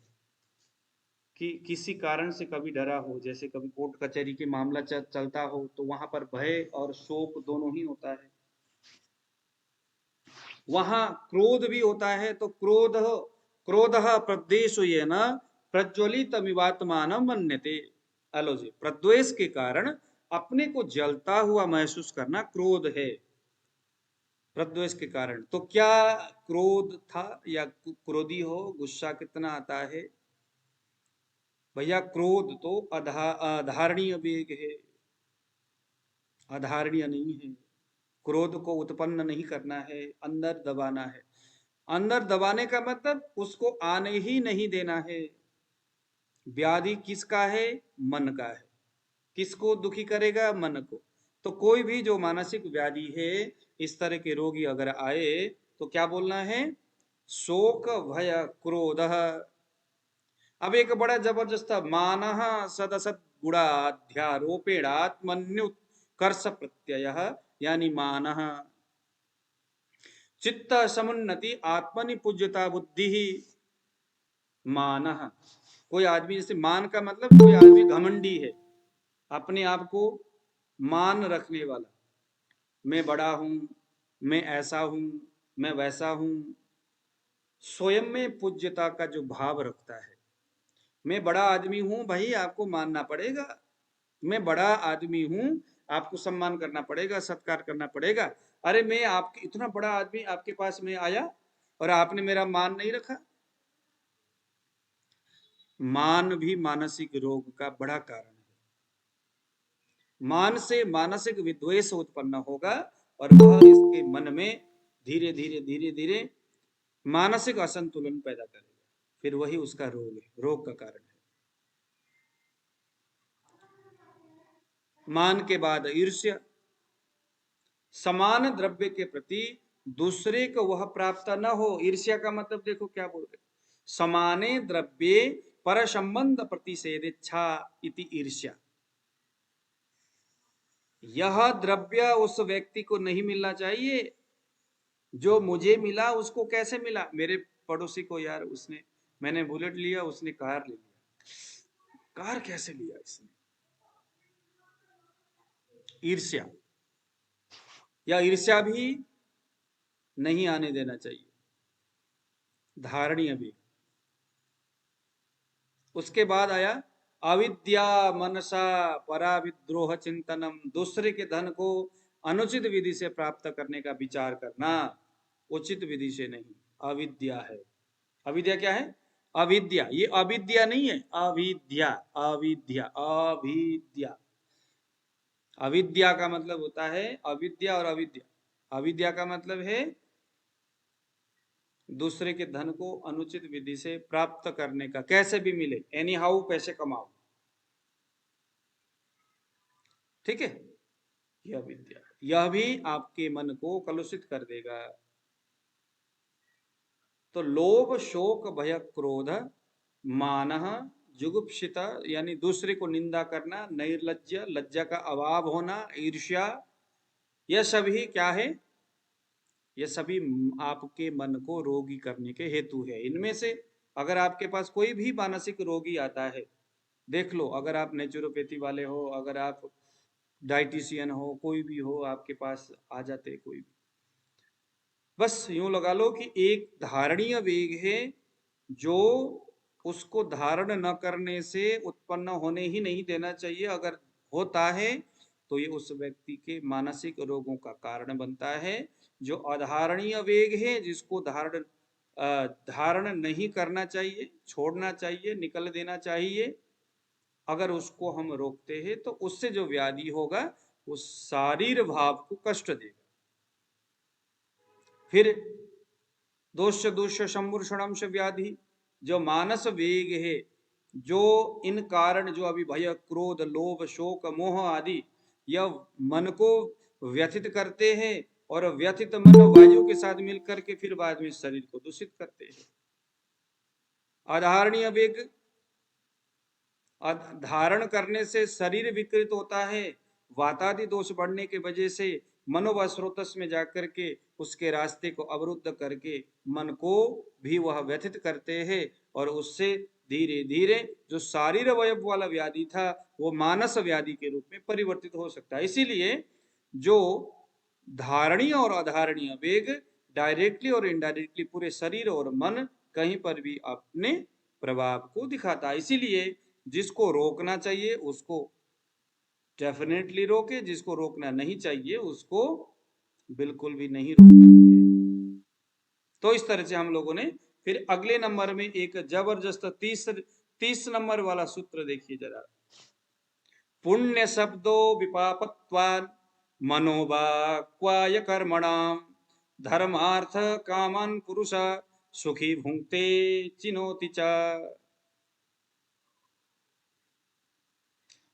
कि किसी कारण से कभी डरा हो, जैसे कभी कोर्ट कचहरी के मामला चलता हो, तो वहां पर भय और शोक दोनों ही होता है। वहां क्रोध भी होता है, तो क्रोध प्रद्वेष ये न प्रज्वलित अमिवात्मान मन्यते। हेलो जी, प्रद्वेष के कारण अपने को जलता हुआ महसूस करना क्रोध है, प्रद्वेष के कारण। तो क्या क्रोध था या क्रोधी हो, गुस्सा कितना आता है भैया? क्रोध तो अधारणीय वेग है, अधारणीय नहीं है। क्रोध को उत्पन्न नहीं करना है, अंदर दबाना है। अंदर दबाने का मतलब उसको आने ही नहीं देना है। व्याधि किसका है? मन का है। किसको दुखी करेगा? मन को। तो कोई भी जो मानसिक व्याधि है, इस तरह के रोगी अगर आए तो क्या बोलना है? शोक भय क्रोध। अब एक बड़ा जबरदस्त, मानः सदसद गुणाध्यारोपेणात्मन्युत्कर्ष प्रत्यय, यानी मानः चित्त समुन्नति आत्मनि पूज्यता बुद्धि। मानः कोई आदमी, जैसे मान का मतलब कोई आदमी घमंडी है, अपने आप को मान रखने वाला, मैं बड़ा हूं, मैं ऐसा हूं, मैं वैसा हूं, स्वयं में पूज्यता का जो भाव रखता है। मैं बड़ा आदमी हूं भाई, आपको मानना पड़ेगा, मैं बड़ा आदमी हूं, आपको सम्मान करना पड़ेगा, सत्कार करना पड़ेगा। अरे मैं आपके इतना बड़ा आदमी आपके पास में आया और आपने मेरा मान नहीं रखा। मान भी मानसिक रोग का बड़ा कारण है। मान से मानसिक विद्वेष उत्पन्न होगा और वह इसके मन में धीरे धीरे धीरे धीरे मानसिक असंतुलन पैदा करेगा, फिर वही उसका रोग है, रोग का कारण है। मान के बाद ईर्ष्या, समान द्रव्य के प्रति दूसरे को वह प्राप्त न हो। ईर्ष्या का मतलब देखो क्या बोल रहे, समाने द्रव्ये पर संबंध प्रतिषेधेच्छा इति ईर्ष्या। यह द्रव्य उस व्यक्ति को नहीं मिलना चाहिए जो मुझे मिला। उसको कैसे मिला? मेरे पड़ोसी को यार, उसने, मैंने बुलेट लिया, उसने कार ले लिया। कार कैसे लिया इसने? ईर्ष्या, या ईर्ष्या भी नहीं आने देना चाहिए। धारणीय भी। उसके बाद आया अविद्या मनसा पराविद्रोह चिंतनम, दूसरे के धन को अनुचित विधि से प्राप्त करने का विचार करना, उचित विधि से नहीं, अविद्या है। अविद्या क्या है? अविद्या, ये अविद्या नहीं है, अविद्या, अविद्या, अविद्या। अविद्या का मतलब होता है अविद्या और अविद्या। अविद्या का मतलब है दूसरे के धन को अनुचित विधि से प्राप्त करने का, कैसे भी मिले, एनी हाउ पैसे कमाओ, ठीक है, यह विद्या। यह भी आपके मन को कलुषित कर देगा। तो लोभ, शोक, भय, क्रोध, मान, जुगुप्सिता यानी दूसरे को निंदा करना, नैर्लज्य, लज्जा का अभाव होना, ईर्ष्या, यह सभी क्या है? ये सभी आपके मन को रोगी करने के हेतु है। इनमें से अगर आपके पास कोई भी मानसिक रोगी आता है, देख लो, अगर आप नेचुरोपैथी वाले हो, अगर आप डाइटिशियन हो, कोई भी हो, आपके पास आ जाते कोई भी, बस यूं लगा लो कि एक धारणीय वेग है जो उसको धारण न करने से उत्पन्न होने ही नहीं देना चाहिए। अगर होता है तो ये उस व्यक्ति के मानसिक रोगों का कारण बनता है। जो अधारणीय वेग है, जिसको धारण नहीं करना चाहिए, छोड़ना चाहिए, निकल देना चाहिए, अगर उसको हम रोकते हैं तो उससे जो व्याधि होगा वो शारीर भाव को कष्ट देगा। फिर दोष दोष संभूषणम से व्याधि, जो मानस वेग है, जो इन कारण, जो अभी भय, क्रोध, लोभ, शोक, मोह आदि यह मन को व्यथित करते हैं और व्यथित मन वायु के साथ मिलकर के फिर बाद में शरीर को दूषित करते हैं। अधारणीय वेग, धारण करने से शरीर विकृत होता है। वातादि दोष बढ़ने के वजह से मनोवा स्रोतस में जाकर के उसके रास्ते को अवरुद्ध करके मन को भी वह व्यथित करते हैं और उससे धीरे धीरे जो शारीर अवयव वाला व्याधि था वो मानस व्याधि के रूप में परिवर्तित हो सकता है। इसीलिए जो धारणीय और अधारणीय वेग डायरेक्टली और इनडायरेक्टली पूरे शरीर और मन कहीं पर भी अपने प्रभाव को दिखाता है। इसीलिए जिसको रोकना चाहिए उसको डेफिनेटली रोके, जिसको रोकना नहीं चाहिए उसको बिल्कुल भी नहीं रोकना है। तो इस तरह से हम लोगों ने फिर अगले नंबर में एक जबरदस्त 30 नंबर वाला सूत्र देखिए जरा। पुण्य शब्दो विपापत्वान् मनोवाक्काय कर्मणाम धर्मार्थ कामन पुरुष सुखी भुंक्ते चिनोति च।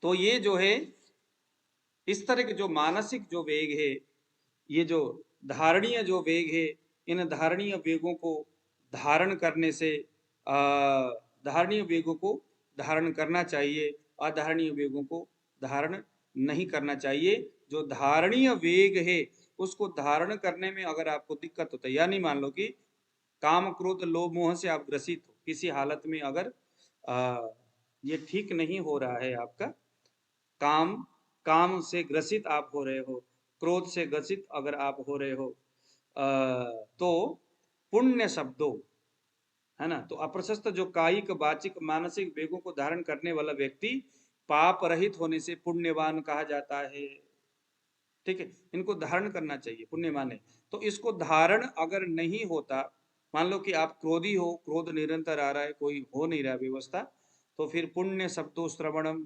तो ये जो है, इस तरह के जो मानसिक जो वेग है, ये जो धारणीय जो वेग है, इन धारणीय वेगों को धारण करने से धारणीय वेगों को धारण करना चाहिए, अधारणीय वेगों को धारण नहीं करना चाहिए। जो धारणीय वेग है उसको धारण करने में अगर आपको दिक्कत होता है, यानी मान लो कि काम, क्रोध, लोभ, मोह से आप ग्रसित हो, किसी हालत में अगर ये ठीक नहीं हो रहा है आपका काम, काम से ग्रसित आप हो रहे हो, क्रोध से ग्रसित अगर आप हो रहे हो, तो पुण्य शब्दों, है ना, तो अप्रशस्त जो कायिक वाचिक मानसिक वेगों को धारण करने वाला व्यक्ति पाप रहित होने से पुण्यवान कहा जाता है। ठीक है, इनको धारण करना चाहिए, पुण्यवान है। तो इसको धारण अगर नहीं होता, मान लो कि आप क्रोधी हो, क्रोध निरंतर आ रहा है, कोई हो नहीं रहा व्यवस्था, तो फिर पुण्य शब्दों श्रवणम,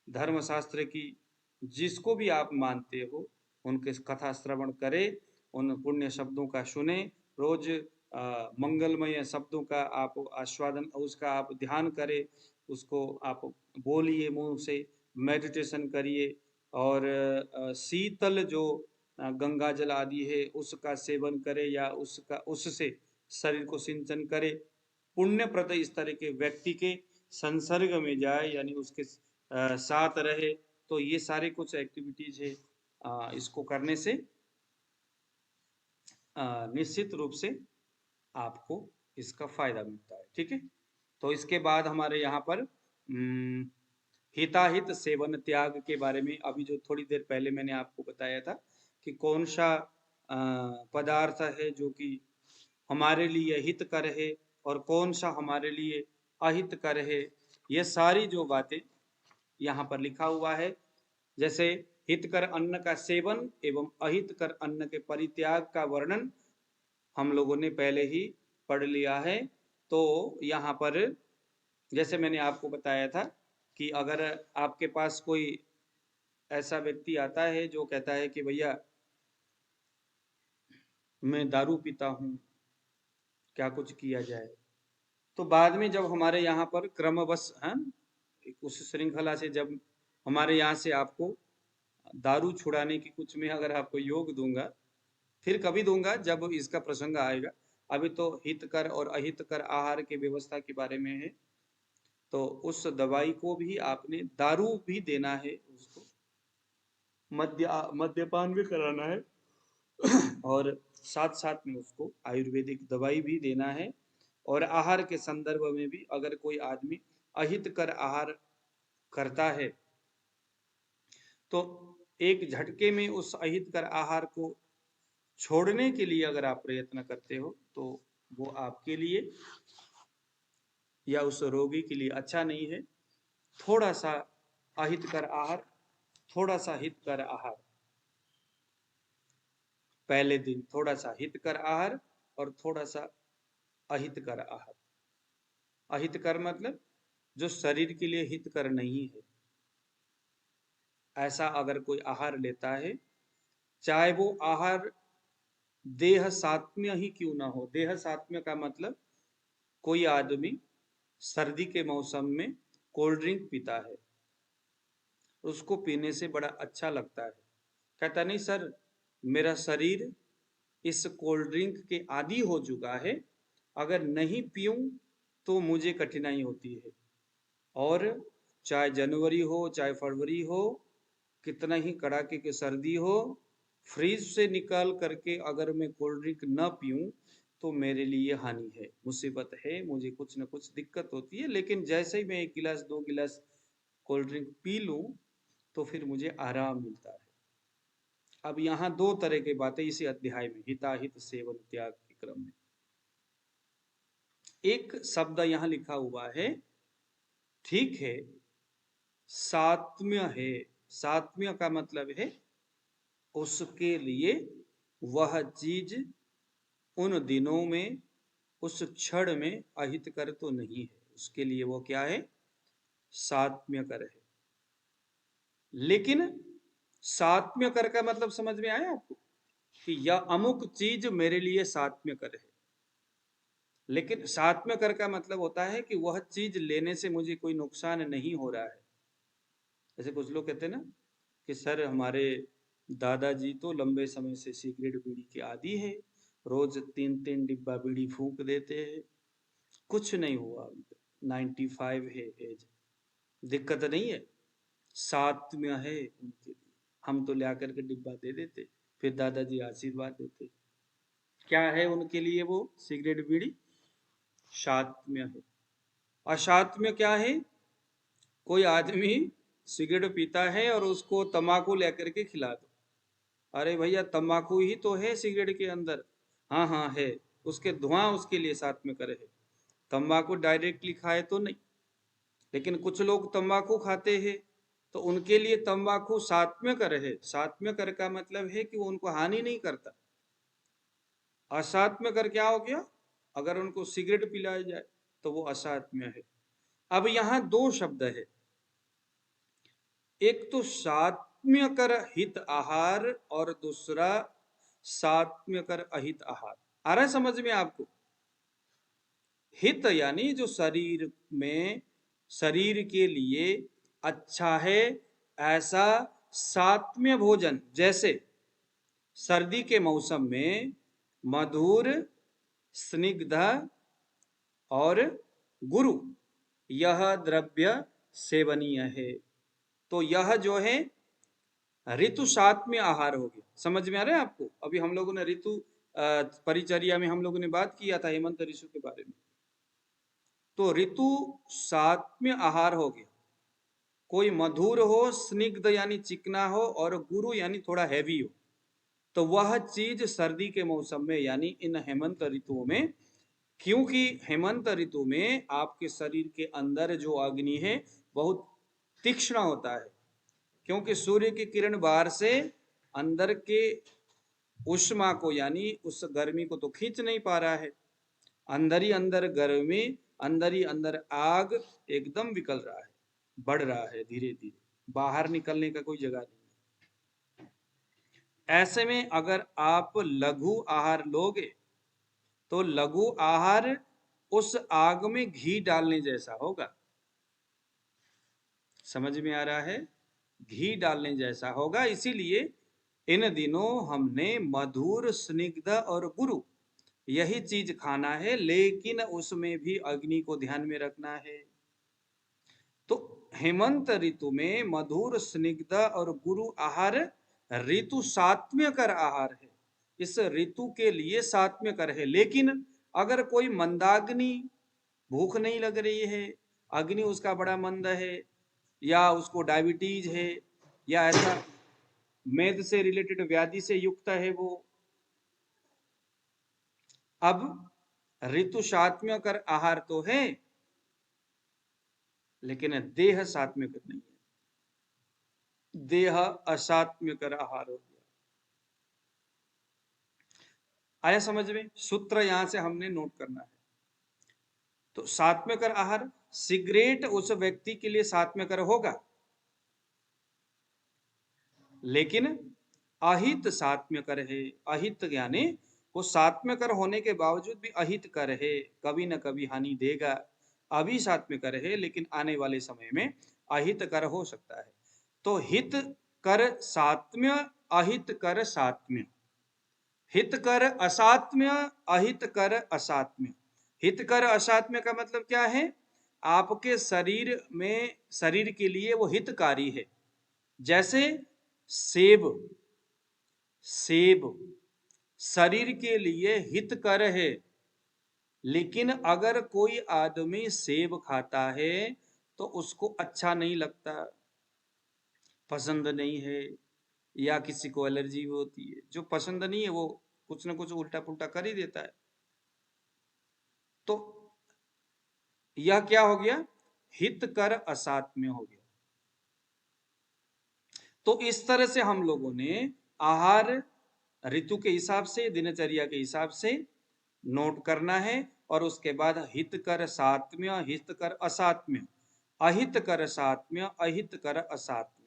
धर्मशास्त्र की जिसको भी आप मानते हो उनके कथा श्रवण करें, उन पुण्य शब्दों का सुने, रोज मंगलमय शब्दों का आप आस्वादन, उसका आप ध्यान करें, उसको आप बोलिए मुंह से, मेडिटेशन करिए, और शीतल जो गंगा जल आदि है उसका सेवन करे, या उसका उससे शरीर को सिंचन करे, पुण्य प्रद इस तरह के व्यक्ति के संसर्ग में जाए, यानी उसके साथ रहे, तो ये सारे कुछ एक्टिविटीज है, इसको करने से निश्चित रूप से आपको इसका फायदा मिलता है। ठीक है, तो इसके बाद हमारे यहाँ पर हिताहित सेवन त्याग के बारे में अभी जो थोड़ी देर पहले मैंने आपको बताया था कि कौन सा पदार्थ है जो कि हमारे लिए हितकर है और कौन सा हमारे लिए अहितकर है, ये सारी जो बातें यहाँ पर लिखा हुआ है। जैसे हितकर अन्न का सेवन एवं अहितकर अन्न के परित्याग का वर्णन हम लोगों ने पहले ही पढ़ लिया है। तो यहाँ पर जैसे मैंने आपको बताया था कि अगर आपके पास कोई ऐसा व्यक्ति आता है जो कहता है कि भैया मैं दारू पीता हूँ, क्या कुछ किया जाए, तो बाद में जब हमारे यहाँ पर क्रमवश उस श्रृंखला से जब हमारे यहाँ से आपको दारू छुड़ाने की कुछ मैं अगर आपको योग दूंगा, फिर कभी दूंगा जब इसका प्रसंग आएगा। अभी तो हितकर और अहितकर आहार की व्यवस्था के बारे में है। तो उस दवाई को भी आपने, दारू भी देना है उसको, मद्यपान भी कराना है और साथ साथ में उसको आयुर्वेदिक दवाई भी देना है। और आहार के संदर्भ में भी अगर कोई आदमी अहितकर आहार करता है तो एक झटके में उस अहितकर आहार को छोड़ने के लिए अगर आप प्रयत्न करते हो तो वो आपके लिए या उस रोगी के लिए अच्छा नहीं है। थोड़ा सा अहितकर आहार, थोड़ा सा हितकर आहार, पहले दिन थोड़ा सा हितकर आहार और थोड़ा सा अहितकर आहार। अहितकर मतलब जो शरीर के लिए हितकर नहीं है, ऐसा अगर कोई आहार लेता है, चाहे वो आहार देह सात्म्य ही क्यों ना हो। देह सात्म्य का मतलब कोई आदमी सर्दी के मौसम में कोल्ड ड्रिंक पीता है, उसको पीने से बड़ा अच्छा लगता है, कहता नहीं सर मेरा शरीर इस कोल्ड ड्रिंक के आदी हो चुका है, अगर नहीं पीऊं तो मुझे कठिनाई होती है। और चाहे जनवरी हो चाहे फरवरी हो, कितना ही कड़ाके की सर्दी हो, फ्रिज से निकाल करके अगर मैं कोल्ड ड्रिंक न पीऊं तो मेरे लिए हानि है, मुसीबत है, मुझे कुछ न कुछ दिक्कत होती है। लेकिन जैसे ही मैं 1 गिलास 2 गिलास कोल्ड ड्रिंक पी लूं तो फिर मुझे आराम मिलता है। अब यहाँ 2 तरह की बातें इसी अध्याय में, हिताहित सेवन त्याग के क्रम में। एक शब्द यहाँ लिखा हुआ है, ठीक है, सात्म्य है। सात्म्य का मतलब है उसके लिए वह चीज उन दिनों में, उस क्षण में अहितकर तो नहीं है, उसके लिए वो क्या है, सात्म्यकर है। लेकिन सात्म्यकर का मतलब समझ में आया आपको कि यह अमुक चीज मेरे लिए सात्म्यकर है। लेकिन सात्म्यकर का मतलब होता है कि वह चीज लेने से मुझे कोई नुकसान नहीं हो रहा है। जैसे कुछ लोग कहते हैं ना कि सर हमारे दादाजी तो लंबे समय से सिगरेट बीड़ी के आदी है, रोज 3-3 डिब्बा बीड़ी फूंक देते हैं, कुछ नहीं हुआ, 95 है एज, दिक्कत नहीं है, सात्म्य है उनके लिए। हम तो ला करके डिब्बा दे देते, फिर दादाजी आशीर्वाद देते। क्या है उनके लिए वो सिगरेट बीड़ी, सात्म्य है। असात्म्य क्या है? कोई आदमी सिगरेट पीता है और उसको तंबाकू लेकर के खिला दो। अरे भैया तंबाकू ही तो है सिगरेट के अंदर। हाँ हाँ है, उसके धुआं उसके लिए सात्म्य कर है। तंबाकू डायरेक्टली खाए तो नहीं, लेकिन कुछ लोग तंबाकू खाते हैं तो उनके लिए तंबाकू सात्म्य कर है। सात्म्य कर का मतलब है कि वो उनको हानि नहीं करता। असात्म्य कर क्या हो गया? अगर उनको सिगरेट पिलाया जाए तो वो असात्म्य है। अब यहाँ दो शब्द है, एक तो सात्म्य कर हित आहार और दूसरा सात्म्य कर अहित आहार। आ रहा है समझ में आपको? हित यानी जो शरीर में, शरीर के लिए अच्छा है ऐसा सात्म्य भोजन, जैसे सर्दी के मौसम में मधुर, स्निग्ध और गुरु यह द्रव्य सेवनीय है। तो यह जो है ऋतु सात्म्य आहार हो गया। समझ में आ रहा है आपको? अभी हम लोगों ने ऋतु परिचर्या में हम लोगों ने बात किया था हेमंत ऋतु के बारे में। तो ऋतु सात्म्य आहार हो गया। कोई मधुर हो, स्निग्ध यानी चिकना हो, और गुरु यानी थोड़ा हैवी हो, तो वह चीज सर्दी के मौसम में यानी इन हेमंत ऋतुओं में, क्योंकि हेमंत ऋतु में आपके शरीर के अंदर जो अग्नि है बहुत तीक्ष्ण होता है, क्योंकि सूर्य की किरण बाहर से अंदर के उष्मा को यानी उस गर्मी को तो खींच नहीं पा रहा है। अंदर ही अंदर गर्मी, अंदर ही अंदर आग एकदम निकल रहा है, बढ़ रहा है धीरे धीरे, बाहर निकलने का कोई जगह नहीं। ऐसे में अगर आप लघु आहार लोगे तो लघु आहार उस आग में घी डालने जैसा होगा। समझ में आ रहा है? घी डालने जैसा होगा। इसीलिए इन दिनों हमने मधुर, स्निग्ध और गुरु यही चीज खाना है, लेकिन उसमें भी अग्नि को ध्यान में रखना है। तो हेमंत ऋतु में मधुर, स्निग्ध और गुरु आहार ऋतु सात्म्य कर आहार है। इस ऋतु के लिए सात्म्य कर है। लेकिन अगर कोई मंदाग्नि, भूख नहीं लग रही है, अग्नि उसका बड़ा मंद है, या उसको डायबिटीज है, या ऐसा मेद से रिलेटेड व्याधि से युक्त है वो, अब ऋतु सात्म्य कर आहार तो है लेकिन देह सात्म्य कर नहीं है, देह असात्म्य कर आहार हो गया। आया समझ में? सूत्र यहां से हमने नोट करना है। तो सात्म्य कर आहार, सिगरेट उस व्यक्ति के लिए सात्म्य कर होगा, लेकिन अहित सात्म्य कर है। अहित यानी वो सात्म्य कर होने के बावजूद भी अहित कर है, कभी न कभी हानि देगा। अभी सात्म्य कर है लेकिन आने वाले समय में अहित कर हो सकता है। तो हित कर सात्म्य, अहित कर सात्म्य, हित कर असात्म्य, अहित कर असात्म्य। हित कर असात्म्य का मतलब क्या है? आपके शरीर में, शरीर के लिए वो हितकारी है। जैसे सेब, सेब शरीर के लिए हितकर है, लेकिन अगर कोई आदमी सेब खाता है तो उसको अच्छा नहीं लगता, पसंद नहीं है, या किसी को एलर्जी होती है। जो पसंद नहीं है वो कुछ ना कुछ उल्टा पुल्टा कर ही देता है। तो यह क्या हो गया? हित कर असात्म्य हो गया। तो इस तरह से हम लोगों ने आहार ऋतु के हिसाब से, दिनचर्या के हिसाब से नोट करना है, और उसके बाद हित कर सात्म्य, हित कर असात्म्य, अहित कर सात्म्य, अहित कर असात्म्य।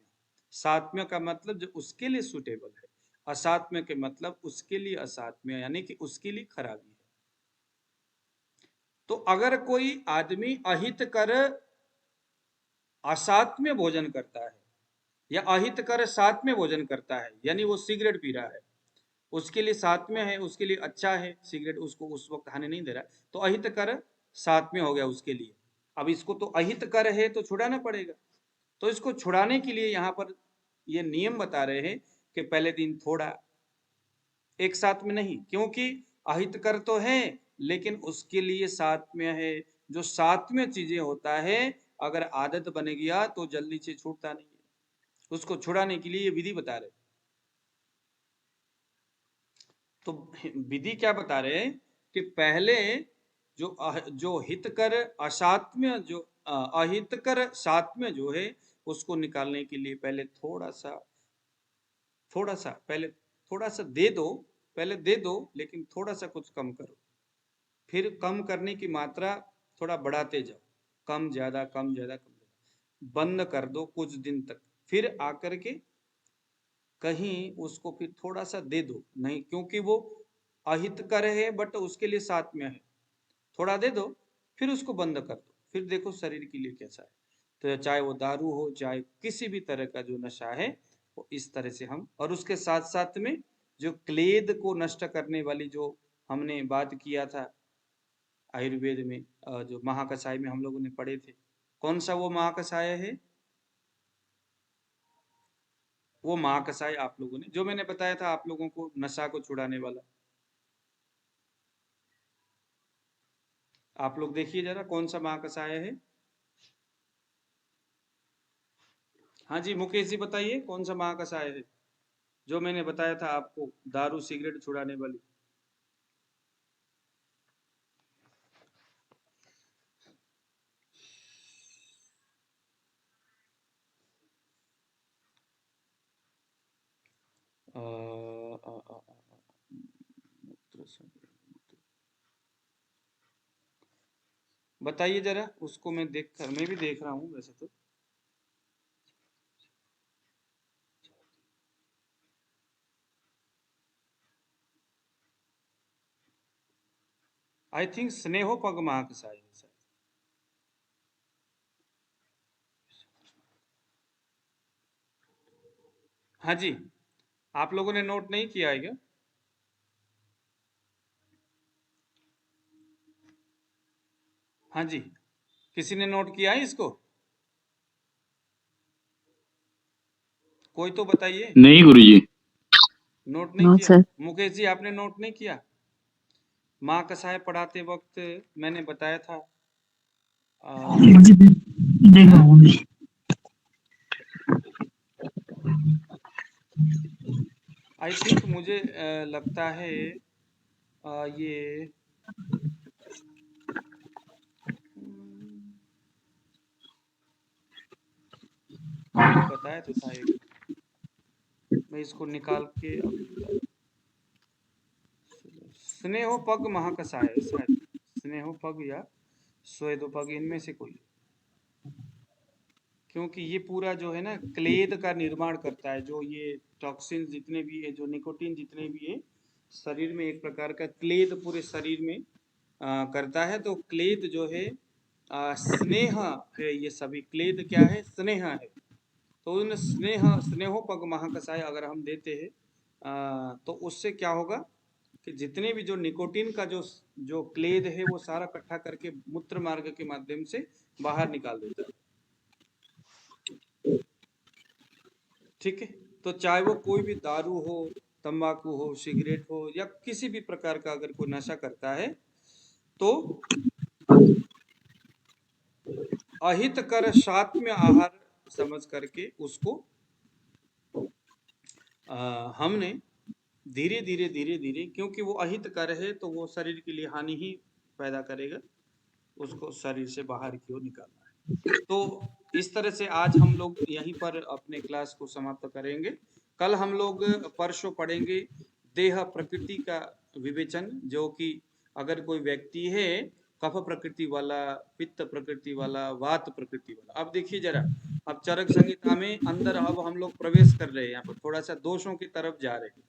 सात्म्य का मतलब जो उसके लिए सुटेबल है, असात्म्य के मतलब उसके लिए असात्म्य यानी कि उसके लिए खराबी है। तो अगर कोई आदमी अहित कर असात्म्य भोजन करता है या अहित कर सात्म्य भोजन करता है, यानी वो सिगरेट पी रहा है, उसके लिए सात्म्य है, उसके लिए अच्छा है सिगरेट, उसको उस वक्त हानि नहीं दे रहा, तो अहित कर सात्म्य हो गया उसके लिए। अब इसको तो अहित कर है तो छुड़ाना पड़ेगा। तो इसको छुड़ाने के लिए यहाँ पर ये नियम बता रहे हैं कि पहले दिन थोड़ा, एक साथ में नहीं, क्योंकि अहित कर तो है लेकिन उसके लिए सात्म्य है, जो सात्विक चीजें होता है, अगर आदत बन गया तो जल्दी से छूटता नहीं है। उसको छुड़ाने के लिए ये विधि बता रहे। तो विधि क्या बता रहे हैं कि पहले जो हितकर असात्म्य, जो अहितकर सात्म्य जो है, उसको निकालने के लिए पहले थोड़ा सा दे दो, पहले दे दो, लेकिन थोड़ा सा कुछ कम करो, फिर कम करने की मात्रा थोड़ा बढ़ाते जाओ, कम ज्यादा कम ज्यादा कम ज्यादा, बंद कर दो कुछ दिन तक, फिर आकर के कहीं उसको फिर थोड़ा सा दे दो, नहीं क्योंकि वो अहितकर है बट उसके लिए सात्म्य है, थोड़ा दे दो, फिर उसको बंद कर दो, फिर देखो शरीर के लिए कैसा है। तो चाहे वो दारू हो, चाहे किसी भी तरह का जो नशा है, वो इस तरह से हम, और उसके साथ साथ में जो क्लेद को नष्ट करने वाली जो हमने बात किया था आयुर्वेद में, जो महाकषाय में हम लोगों ने पढ़े थे, कौन सा वो महाकषाय है? वो महाकषाय आप लोगों ने जो मैंने बताया था आप लोगों को, नशा को छुड़ाने वाला, आप लोग देखिए जरा कौन सा महाकषाय है। हाँ जी मुकेश जी बताइए, कौन सा महाकषाय है जो मैंने बताया था आपको, दारू सिगरेट छुड़ाने वाली? अ, अ, अ, अ, बताइए जरा उसको, मैं भी देख रहा हूँ वैसे तो। आई थिंक स्नेहोपग महाकषाय है शायद। हाँ जी, आप लोगों ने नोट नहीं किया है क्या? हाँ जी, किसी ने नोट किया है इसको? कोई तो बताइए। नहीं गुरुजी। नोट नहीं नो किया? सर। मुकेश जी आपने नोट नहीं किया? माँ कसाय पढ़ाते वक्त मैंने बताया था। देख रहा हूँ। आई थिंक मुझे लगता है ये मैंने बताया तो था एक, मैं इसको निकाल के अभी बता रहा हूँ। स्नेहोपग महाकसाय है शायद, स्नेहोपग या स्वेदोपग, इनमें से कोई, क्योंकि ये पूरा जो है ना क्लेद का निर्माण करता है, जो ये टॉक्सिन जितने भी है, जो निकोटीन जितने भी है, शरीर में एक प्रकार का क्लेद पूरे शरीर में करता है। तो क्लेद जो है स्नेह है, ये सभी क्लेद क्या है? स्नेह है। तो उन स्नेहोपग महाकषाय अगर हम देते हैं तो उससे क्या होगा कि जितने भी जो निकोटीन का जो जो क्लेद है वो सारा इकट्ठा करके मूत्र मार्ग के माध्यम से बाहर निकाल देता है। ठीक है, तो चाहे वो कोई भी दारू हो, तंबाकू हो, सिगरेट हो, या किसी भी प्रकार का अगर कोई नशा करता है, तो अहितकर सात्म्य आहार समझ करके उसको हमने धीरे धीरे, क्योंकि वो अहितकर है तो वो शरीर के लिए हानि ही पैदा करेगा, उसको शरीर से बाहर की ओर निकालना है। तो इस तरह से आज हम लोग यहीं पर अपने क्लास को समाप्त करेंगे। कल हम लोग परसों पढ़ेंगे देह प्रकृति का विवेचन, जो कि अगर कोई व्यक्ति है कफ प्रकृति वाला, पित्त प्रकृति वाला, वात प्रकृति वाला। अब देखिए जरा, अब चरक संहिता में अंदर अब हम लोग प्रवेश कर रहे हैं, यहाँ पर थोड़ा सा दोषों की तरफ जा रहे हैं।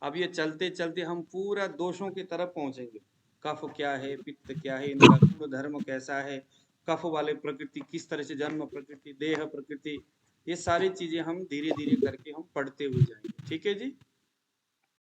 अब ये चलते चलते हम पूरा दोषों की तरफ पहुंचेंगे। कफ क्या है, पित्त क्या है, इनका गुण धर्म कैसा है, कफ वाले प्रकृति किस तरह से, जन्म प्रकृति, देह प्रकृति, ये सारी चीजें हम धीरे धीरे करके हम पढ़ते हुए जाएंगे। ठीक है जी।